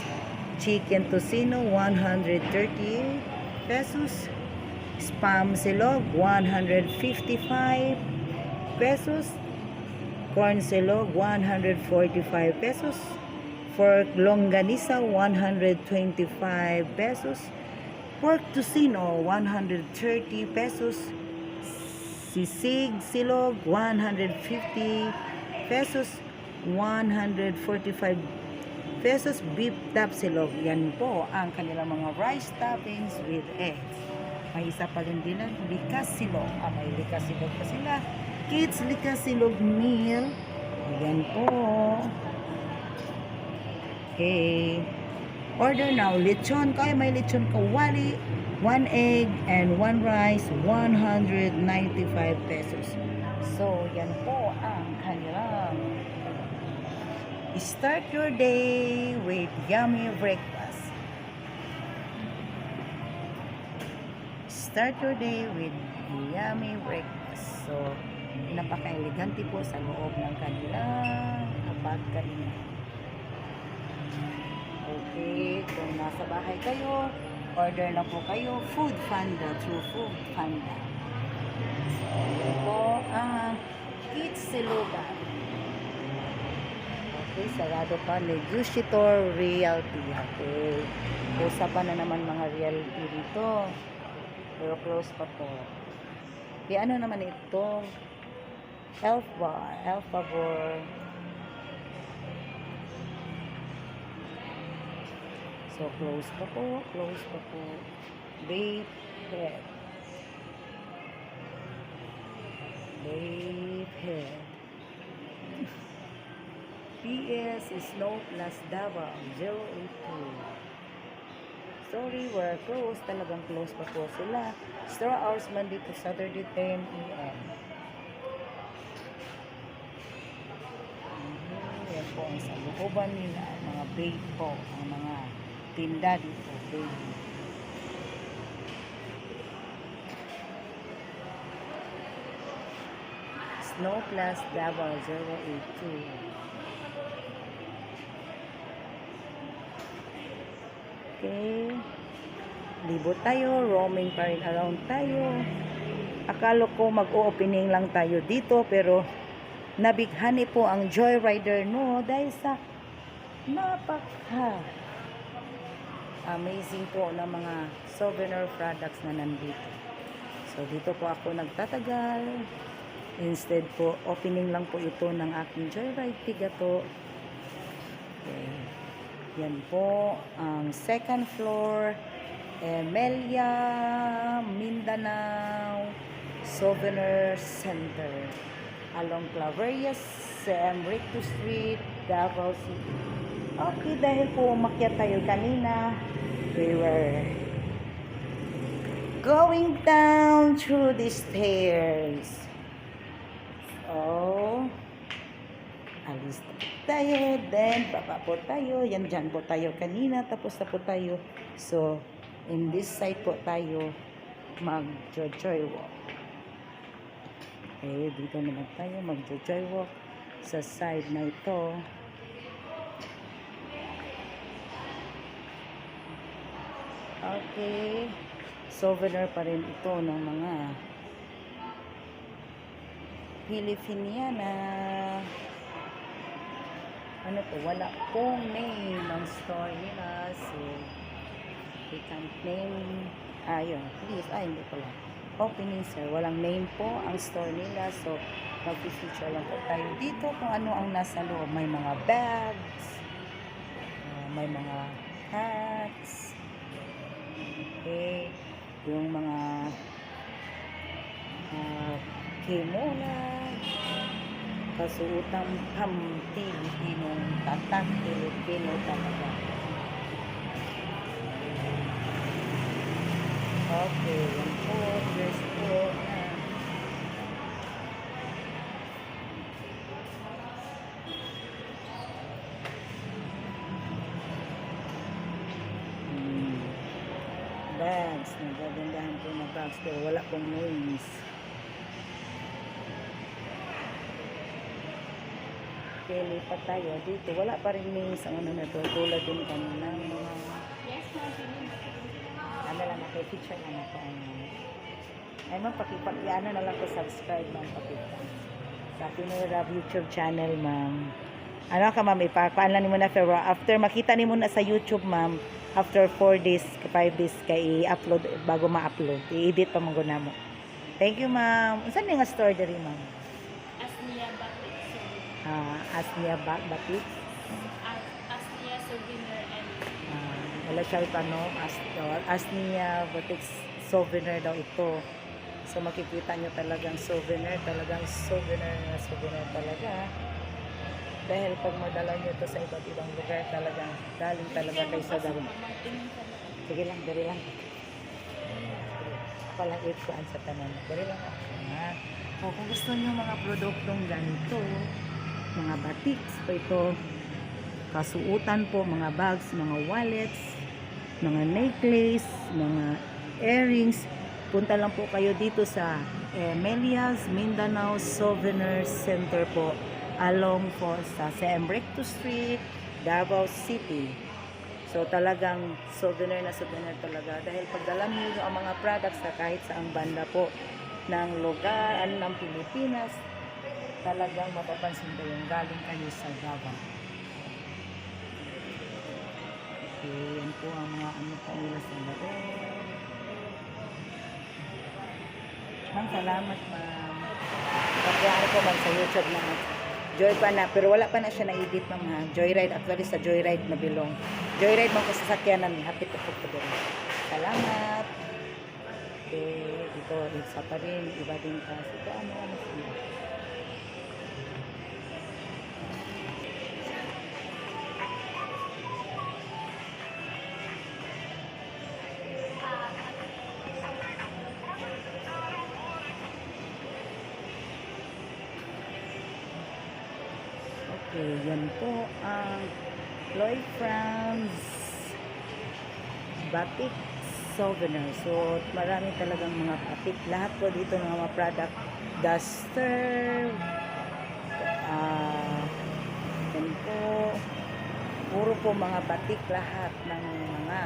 Chicken tocino, 138 pesos. Spam silog, 155 pesos. Corn silog, 145 pesos. Pork longganisa, 125 pesos. Pork tocino, 130 pesos. Sisig silog, 150 pesos. 145 pesos. Beef tapsilog. Yan po ang kanilang mga rice toppings with eggs. May isa pa rin din ang likas silog. May likas silog pa sila. Kids likas silog meal. Yan po. Okay. Order now. Lechon. Kaya may lechon kawali. 1 egg and 1 rice, 195 pesos. So, yan po ang kanilang start your day with yummy breakfast. Start your day with yummy breakfast. So, napaka-elegante po sa loob ng kanilang pagkain. Okay, kung nasa bahay kayo, order na po kayo Food Panda through Food Panda. So, yun po ang Kids Selugan. Okay, sarado pa. Negotiator Realty. Okay. Usapan na naman mga realty dito. Pero close pa po. Okay, ano naman ito? Elf Bar. Elf Bar. So, close pa po. Close pa po. Babe Head. Babe Head. PS Snow Plus Davao 082. Sorry, we're closed. Talagang closed pa po sila. Store hours Monday to Saturday 10 a.m. Yan po ang salukuban nila. Mga bake po. Ang mga tinda dito. Bake. Snow Plus Davao 082. Okay. Libot tayo. Roaming pa rin around tayo. Akala ko mag-o-opening lang tayo dito. Pero nabighani po ang Joyrider no. Dahil sa napaka amazing po na mga souvenir products na nandito. So dito po ako nagtatagal. Instead po, opening lang po ito ng aking Joyride Tigato. Okay. Yan po ang second floor, Emelia, Mindanao Souvenir Center along Claveria, Recto Street, Davao City. Okay, dahil po umakyat tayo kanina, we were going down through the stairs. Oh, alis tayo, then baba po tayo, yan dyan po tayo kanina, tapos na po tayo. So, in this side po tayo mag-joy walk. Okay, dito naman tayo mag-joy walk sa side na ito. Okay, souvenir pa rin ito ng mga Filipiniana. Ano to? Wala pong name ng store nila. So, we can't name. Ayun, please. Hindi pala. Opening, sir. Walang name po ang store nila. So, mag-feature lang po tayo dito kung ano ang nasa loob. May mga bags. May mga hats. Okay. Yung mga kimono, kasuotang Pilipinong tatak, Pilipino talaga. Okay, yan po, dress po na. Bags, nagagandahan po na bags pero wala pong names. Lipat tayo dito. Wala pa rin names ang ano na to. Tulad din kanina ng mga ano lang ako. Feature lang ako. Ay ma'am, ano na lang ko subscribe ma'am. Sa Pinurab YouTube channel ma'am. Ano ka ma'am, ipapaan lang mo na pero after makita ni mo na sa YouTube ma'am, after 4 days, 5 days kay i-upload bago ma-upload. I-edit pa mong guna mo. Thank you ma'am. Saan nga store diri ma'am? Asnia Batik. Asnia Souvenir and Wala siya itanong. Asnia Batik Souvenir daw ito. So makikita nyo talagang souvenir talaga. Dahil pag madala nyo ito sa iba't ibang lugar talagang galing talaga kayo sa dami. Sige lang, dari lang. Palang ikuan sa tanan. Dari lang ako. Kung gusto nyo mga produktong ganito, mga batiks pa ito, kasuutan po, mga bags, mga wallets, mga necklace, mga earrings, punta lang po kayo dito sa Emelia's Mindanao Souvenir Center po, along po sa Recto Street, Davao City. So talagang souvenir na souvenir talaga dahil pagdala niyo ang mga products na kahit saang banda po ng lugar, ng Pilipinas, talagang mapapansin ko yung galing kayo sa Davao. Okay, yan po ang mga ano pa nila sa loob. Ma'am, salamat ma'am. Pagkakari ko man sa YouTube na Joy pa na, pero wala pa na siya na-edit mga Joyride. Actually sa Joyride na bilong. Joyride mo ko sa sakyanan, happy to po ko. Salamat. Okay, dito, isa pa rin, iba din pa. Ito ano sila. Okay, yan po ang Lloyd Franz Batik Souvenir. So, marami talagang mga batik. Lahat po dito ng mga product. Duster. Yan po. Puro po mga batik lahat ng mga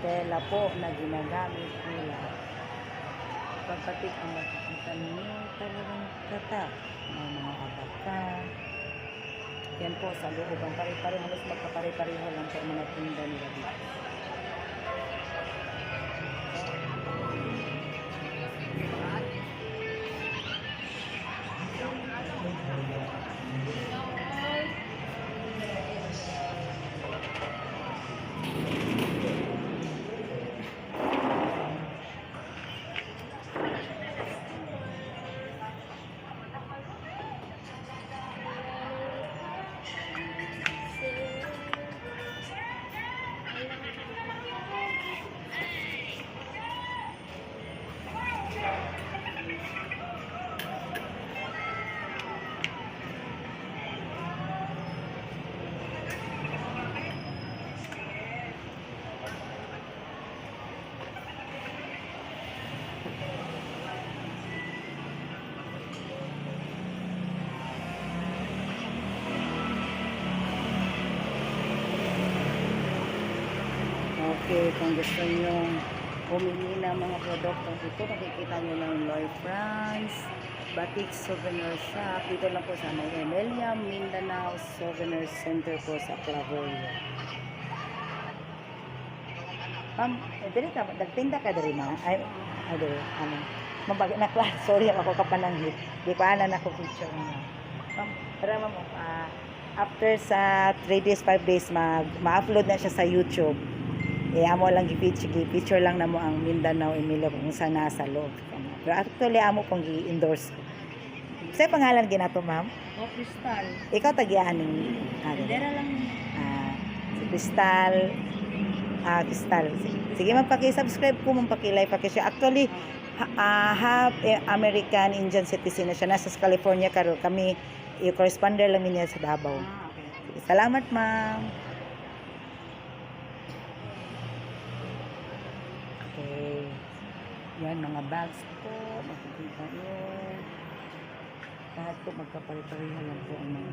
tela po na ginagamit nila. Pagbatik ang makikita ninyo talagang tatak ng mga abaka. Yan po sa loob. Ang pare-pareho, halos magkapare-pareho lang po mga tinda nila dito. Okay, kung gusto nyo pumili ng mga produkto ito, nakikita nyo lang Lloyd Franz Batik Souvenir Shop. Dito lang po sa may Emilia, Mindanao Souvenir Center po sa Clavoria. Ma'am, dali ka, nagtinda ka dali ma? Ay, mabaga na class. Sorry, ako kapananghit. Di pa alam ako picture mo. Ma'am, para ma'am, after sa 3 days, 5 days, ma-upload na siya sa YouTube. Amo lang picture lang na mo ang Mindanao Emilia kung saan nasa loob. Pero actually amo pong i-endorse. Sa pangalan ginato ma'am? O, Crystal. Ikaw tagian ng Dera lang. si Crystal. Crystal. Sige ma'am, paki-subscribe po ma'am, paki-like, paki-share. Actually half American Indian citizen na siya. Nasa California karo kami corresponder lang niya sa Davao. Okay. Salamat ma'am. Okay. Yan, mga bags po. Makikita nyo. Lahat po magkapare-pareho lang po ang mga.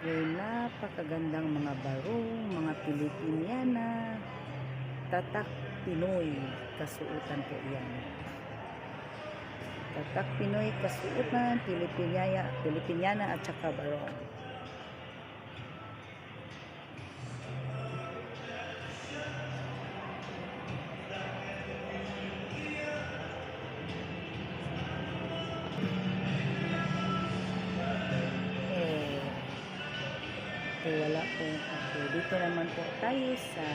Okay, napakagandang mga barong, mga Pilipiniana. Tatak Pinoy. Kasuotan po yan. Tatak Pinoy kasuotan, Pilipiniana at saka barong. Okay, wala po. Okay, dito naman po tayo sa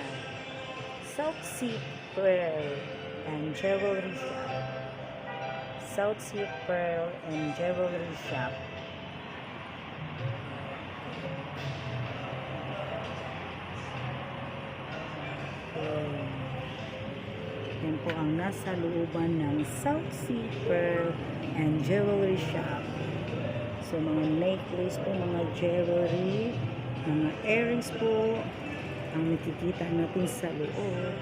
South Sea Pearl and Jewelry Shop. South Sea Pearl and Jewelry Shop. Yan po ang nasa looban ng South Sea Pearl and Jewelry Shop. So mga necklace po, mga jewelry, mga earrings po ang nakikita natin sa loob.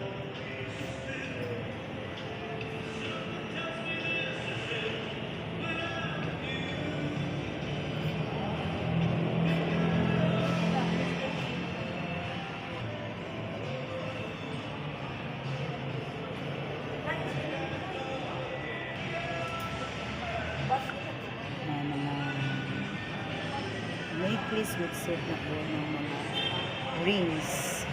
Necklace with set na po ng mga rings.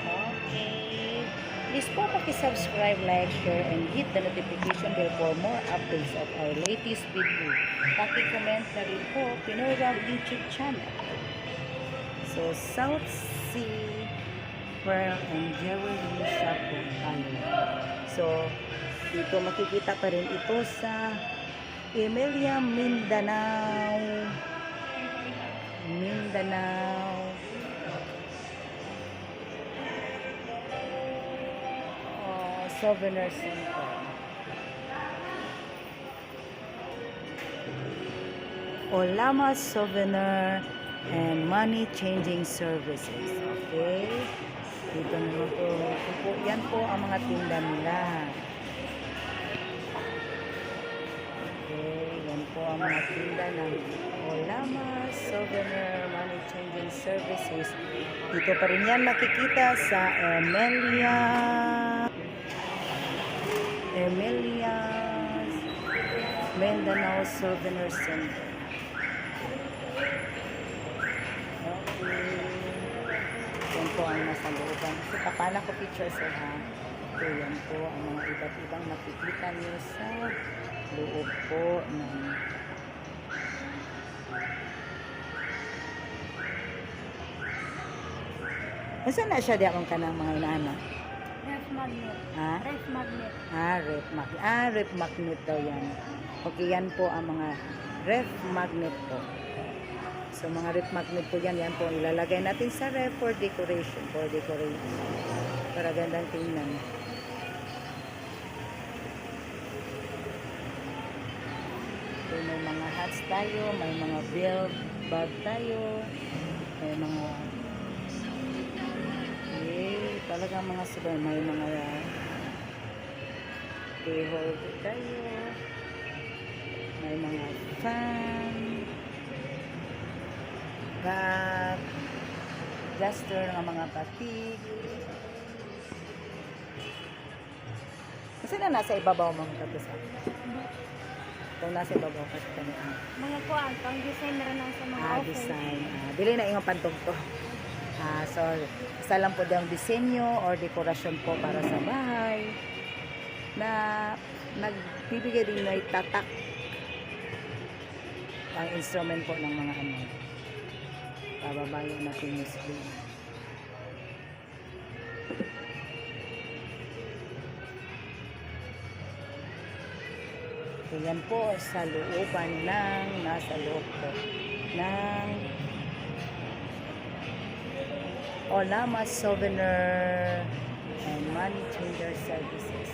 Okay. Please po paki-subscribe, like, share, and hit the notification bell for more updates of our latest video. Paki-comment na rin po, Pinoy Vlog YouTube channel. So, South Sea Pearl and Jewelry Shop po tayo. So, dito makikita pa rin ito sa Emilia, Mindanao. Souvenir Center. Olama Souvenir and Money Changing Services. Okay? Dito naman po. Yan po ang mga tinda nila. Okay, yan po ang mga tinda ng Olama Souvenir Money Changing Services. Dito pa rin yan makikita sa Emilia's Mindanao Souvenir Center. Okay. Yan po ang nasa looban. So, kapala ko picture sir ha. So, yan po ang mga iba't ibang makikita nyo sa loob po ng Saan na siya di akong kanang mga inaana? Ref magnet. Ha? Ref magnet. Ref magnet. Ref magnet daw yan. Okay, yan po ang mga ref magnet po. So, mga ref magnet po yan. Yan po, ilalagay natin sa ref for decoration. Para gandang tingnan. So, may mga hats tayo, may mga belt bag tayo, may mga talagang mga sabay, may mga keyhole tayo, may mga fan, bag, duster ng mga batik. Kasi na nasa ibabaw mga kapis. Kung nasa ibabaw kasi Mga kuwan, pang design na rin sa mga office. design. Dili na yung pantong to. So, isa lang po daw disenyo or dekorasyon po para sa bahay na nagbibigay din na tatak ang instrument po ng mga pababayan natin yung screen. So, yan po sa looban ng nasa loob po ng Olama Souvenir and Money Changer Services.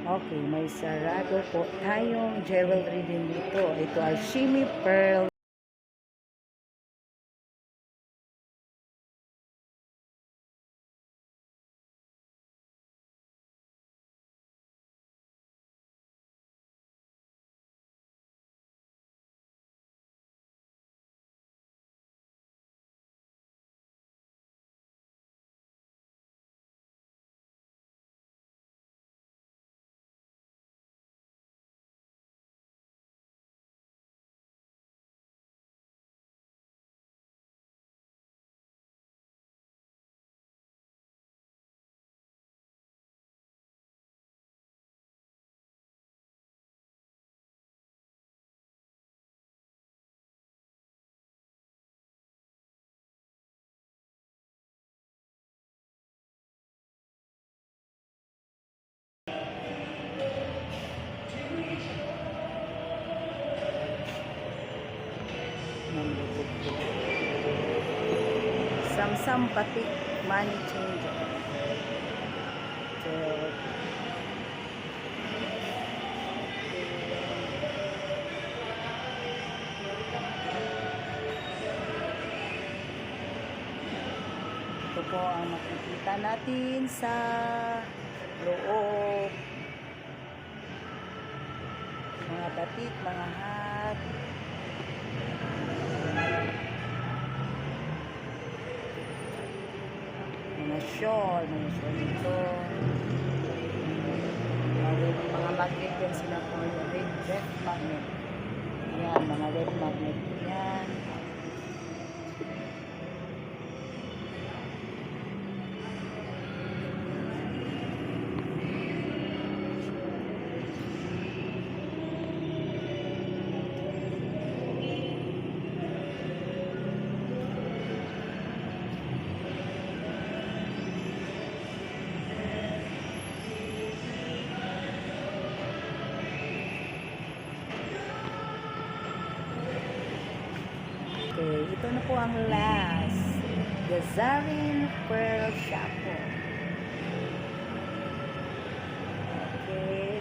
Okay, may sarado po tayong jewelry din dito. Ito ay Shimmy Pearl. Samsam Batik Money Changer. So, po ang makikita natin sa loob. Mga batik, mga hat. Mga shawl dito. Mga magnet din sila po. Red magnet. Yan, mga red magnet. Yan. Okay, ito na po ang last. The Zarin Pearl Shop po. Okay.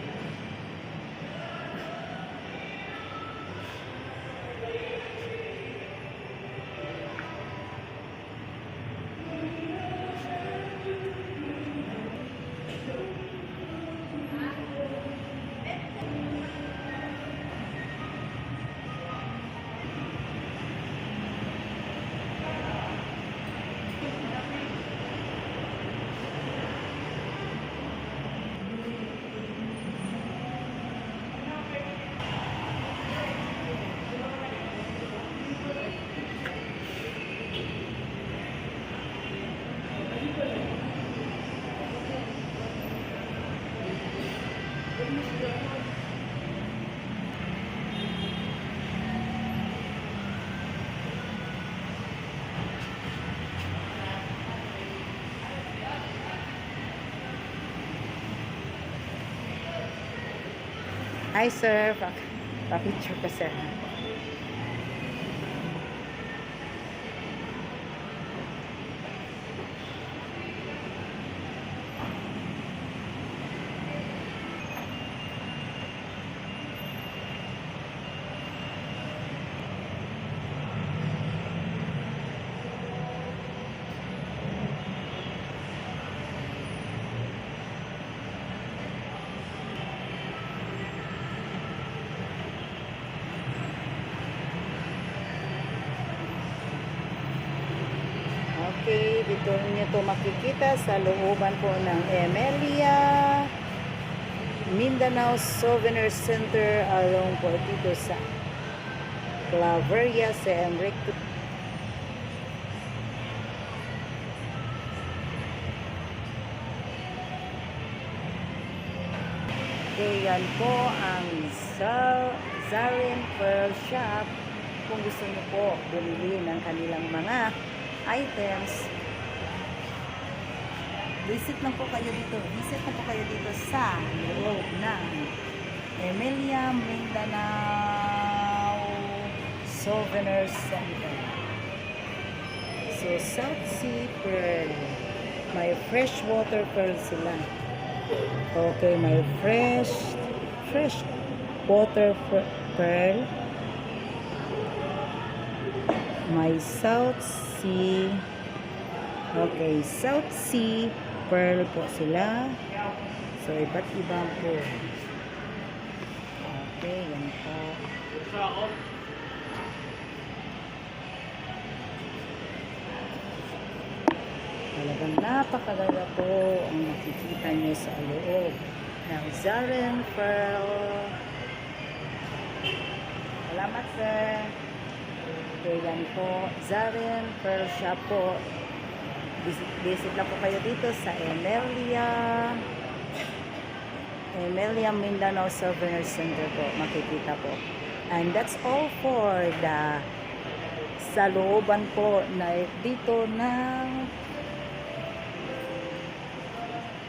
Hi sir, pa-picture ka sir. Okay, dito niyo to makikita sa looban po ng Emelia Mindanao Souvenir Center along po dito sa Claveria sa Enrique. Okay, yan po ang Zarin Pearl Shop. Kung gusto niyo po bumili ng kanilang mga items, visit lang po kayo dito. Visit na po kayo dito sa loob ng Emelia Mindanao Souvenir Center. So, South Sea Pearl. May freshwater pearl sila. Okay, may fresh water pearl. May South Sea. Okay, South Sea Pearl po sila. So, iba't ibang po. Okay, yan po. Talagang napakaganda po ang makikita nyo sa loob ng Zarin Pearl. Salamat, sir. Okay, yan po. Zarin Pearl Shop po. Visit lang po kayo dito sa Emelia Mindanao Souvenir Center po. Makikita po. And that's all for the sa looban po na dito ng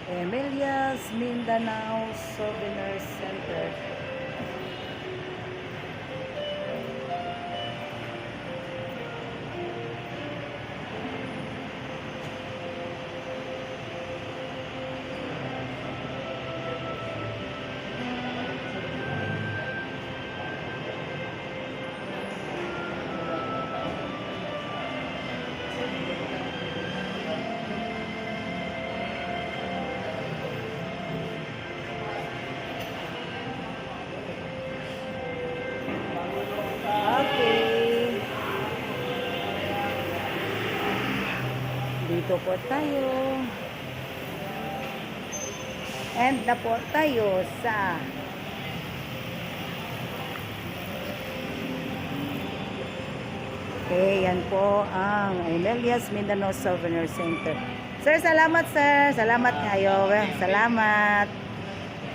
Emelia's Mindanao Souvenir Center. Dito po tayo. And na po tayo sa yan po ang Emelia's Mindanao Souvenir Center. Sir, salamat sir. Salamat kayo. Salamat.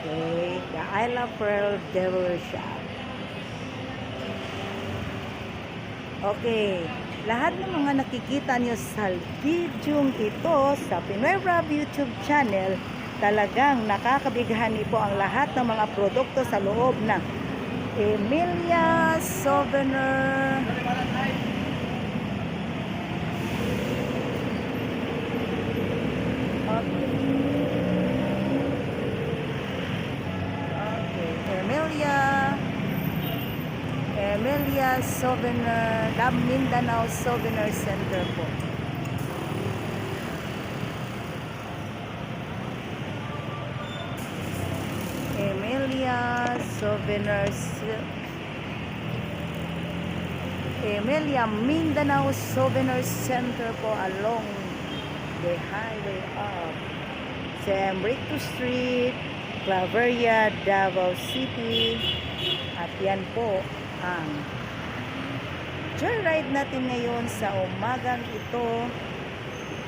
Okay, the I Love Pearl Jewelry Shop. Okay, lahat ng mga nakikita nyo sa video ito sa Pinoy Rob YouTube channel, talagang nakakabighani po ang lahat ng mga produkto sa loob ng Emilia Souvenir. Emilia Souvenir, Mindanao Souvenir Center po. Emilia Souvenir, Emilia Mindanao Souvenir Center po along the highway of Sembrito Street, Claveria, Davao City. At yan po ang joyride natin ngayon sa umagang ito.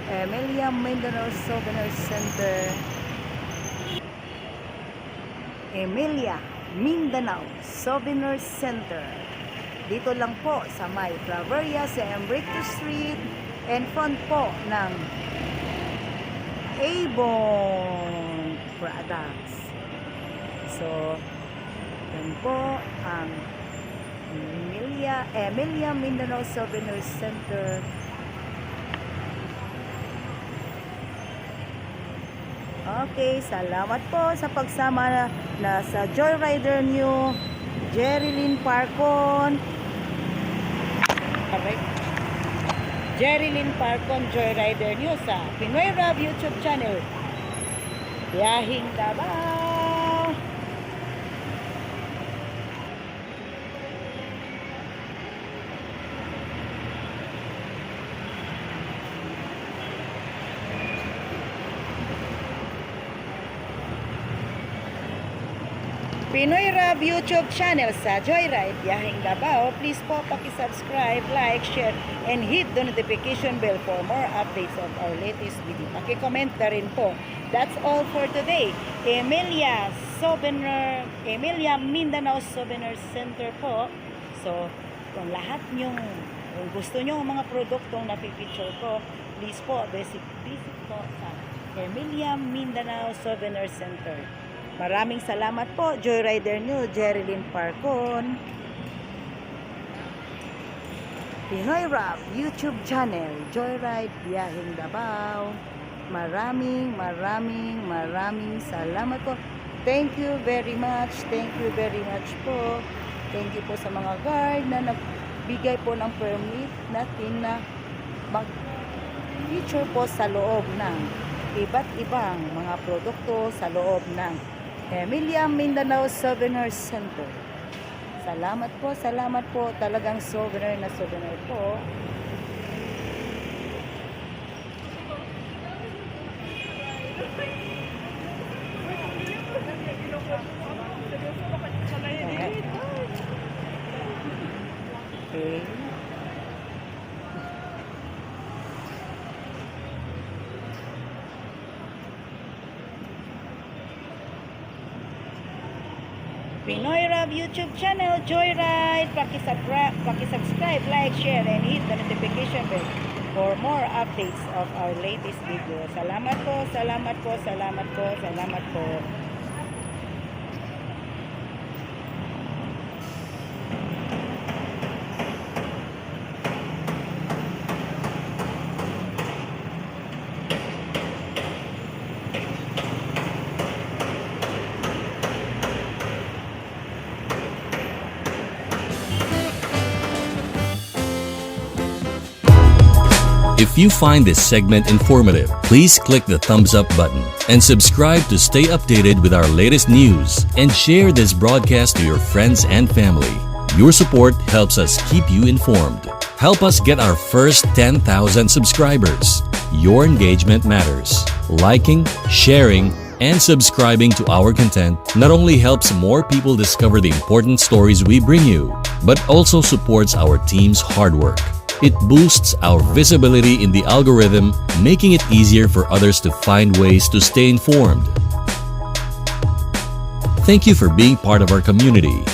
Emilia Mindanao Souvenir Center. Emilia Mindanao Souvenir Center. Dito lang po sa may Claveria, sa Embrito Street, and front po ng Avon Products. So, yan po ang Emilia Mindanao Souvenir Center. Okay, salamat po sa pagsama na sa Joyrider nyo, Jerilyn Parcon. Jerilyn Parcon, Joyrider nyo sa Pinoy Rob YouTube channel. Biyahing Davao. Pinoy Rob YouTube channel sa Joyride Biyahing Davao. Please po paki-subscribe, like, share, and hit the notification bell for more updates of our latest video. Paki-comment na rin po. That's all for today. Emilia Mindanao Souvenir Center po. So, kung gusto nyo ang mga produktong napipicture ko, please po, visit po sa Emilia Mindanao Souvenir Center. Maraming salamat po, Joyrider nyo, Jerilyn Parcon. Pinoy Rob YouTube channel, Joyride Biyahing Davao. Maraming salamat po. Thank you very much po. Thank you po sa mga guard na nagbigay po ng permit natin na mag-feature po sa loob ng iba't ibang mga produkto sa loob ng Emilia Mindanao Souvenir Center. Salamat po. Talagang souvenir na souvenir po. Okay. Pinoy Rob YouTube channel, Joyride. Paki-subscribe, like, share, and hit the notification bell for more updates of our latest video. Salamat po. If you find this segment informative, please click the thumbs up button and subscribe to stay updated with our latest news, and share this broadcast to your friends and family. Your support helps us keep you informed. Help us get our first 10,000 subscribers. Your engagement matters. Liking, sharing, and subscribing to our content not only helps more people discover the important stories we bring you, but also supports our team's hard work. It boosts our visibility in the algorithm, making it easier for others to find ways to stay informed. Thank you for being part of our community.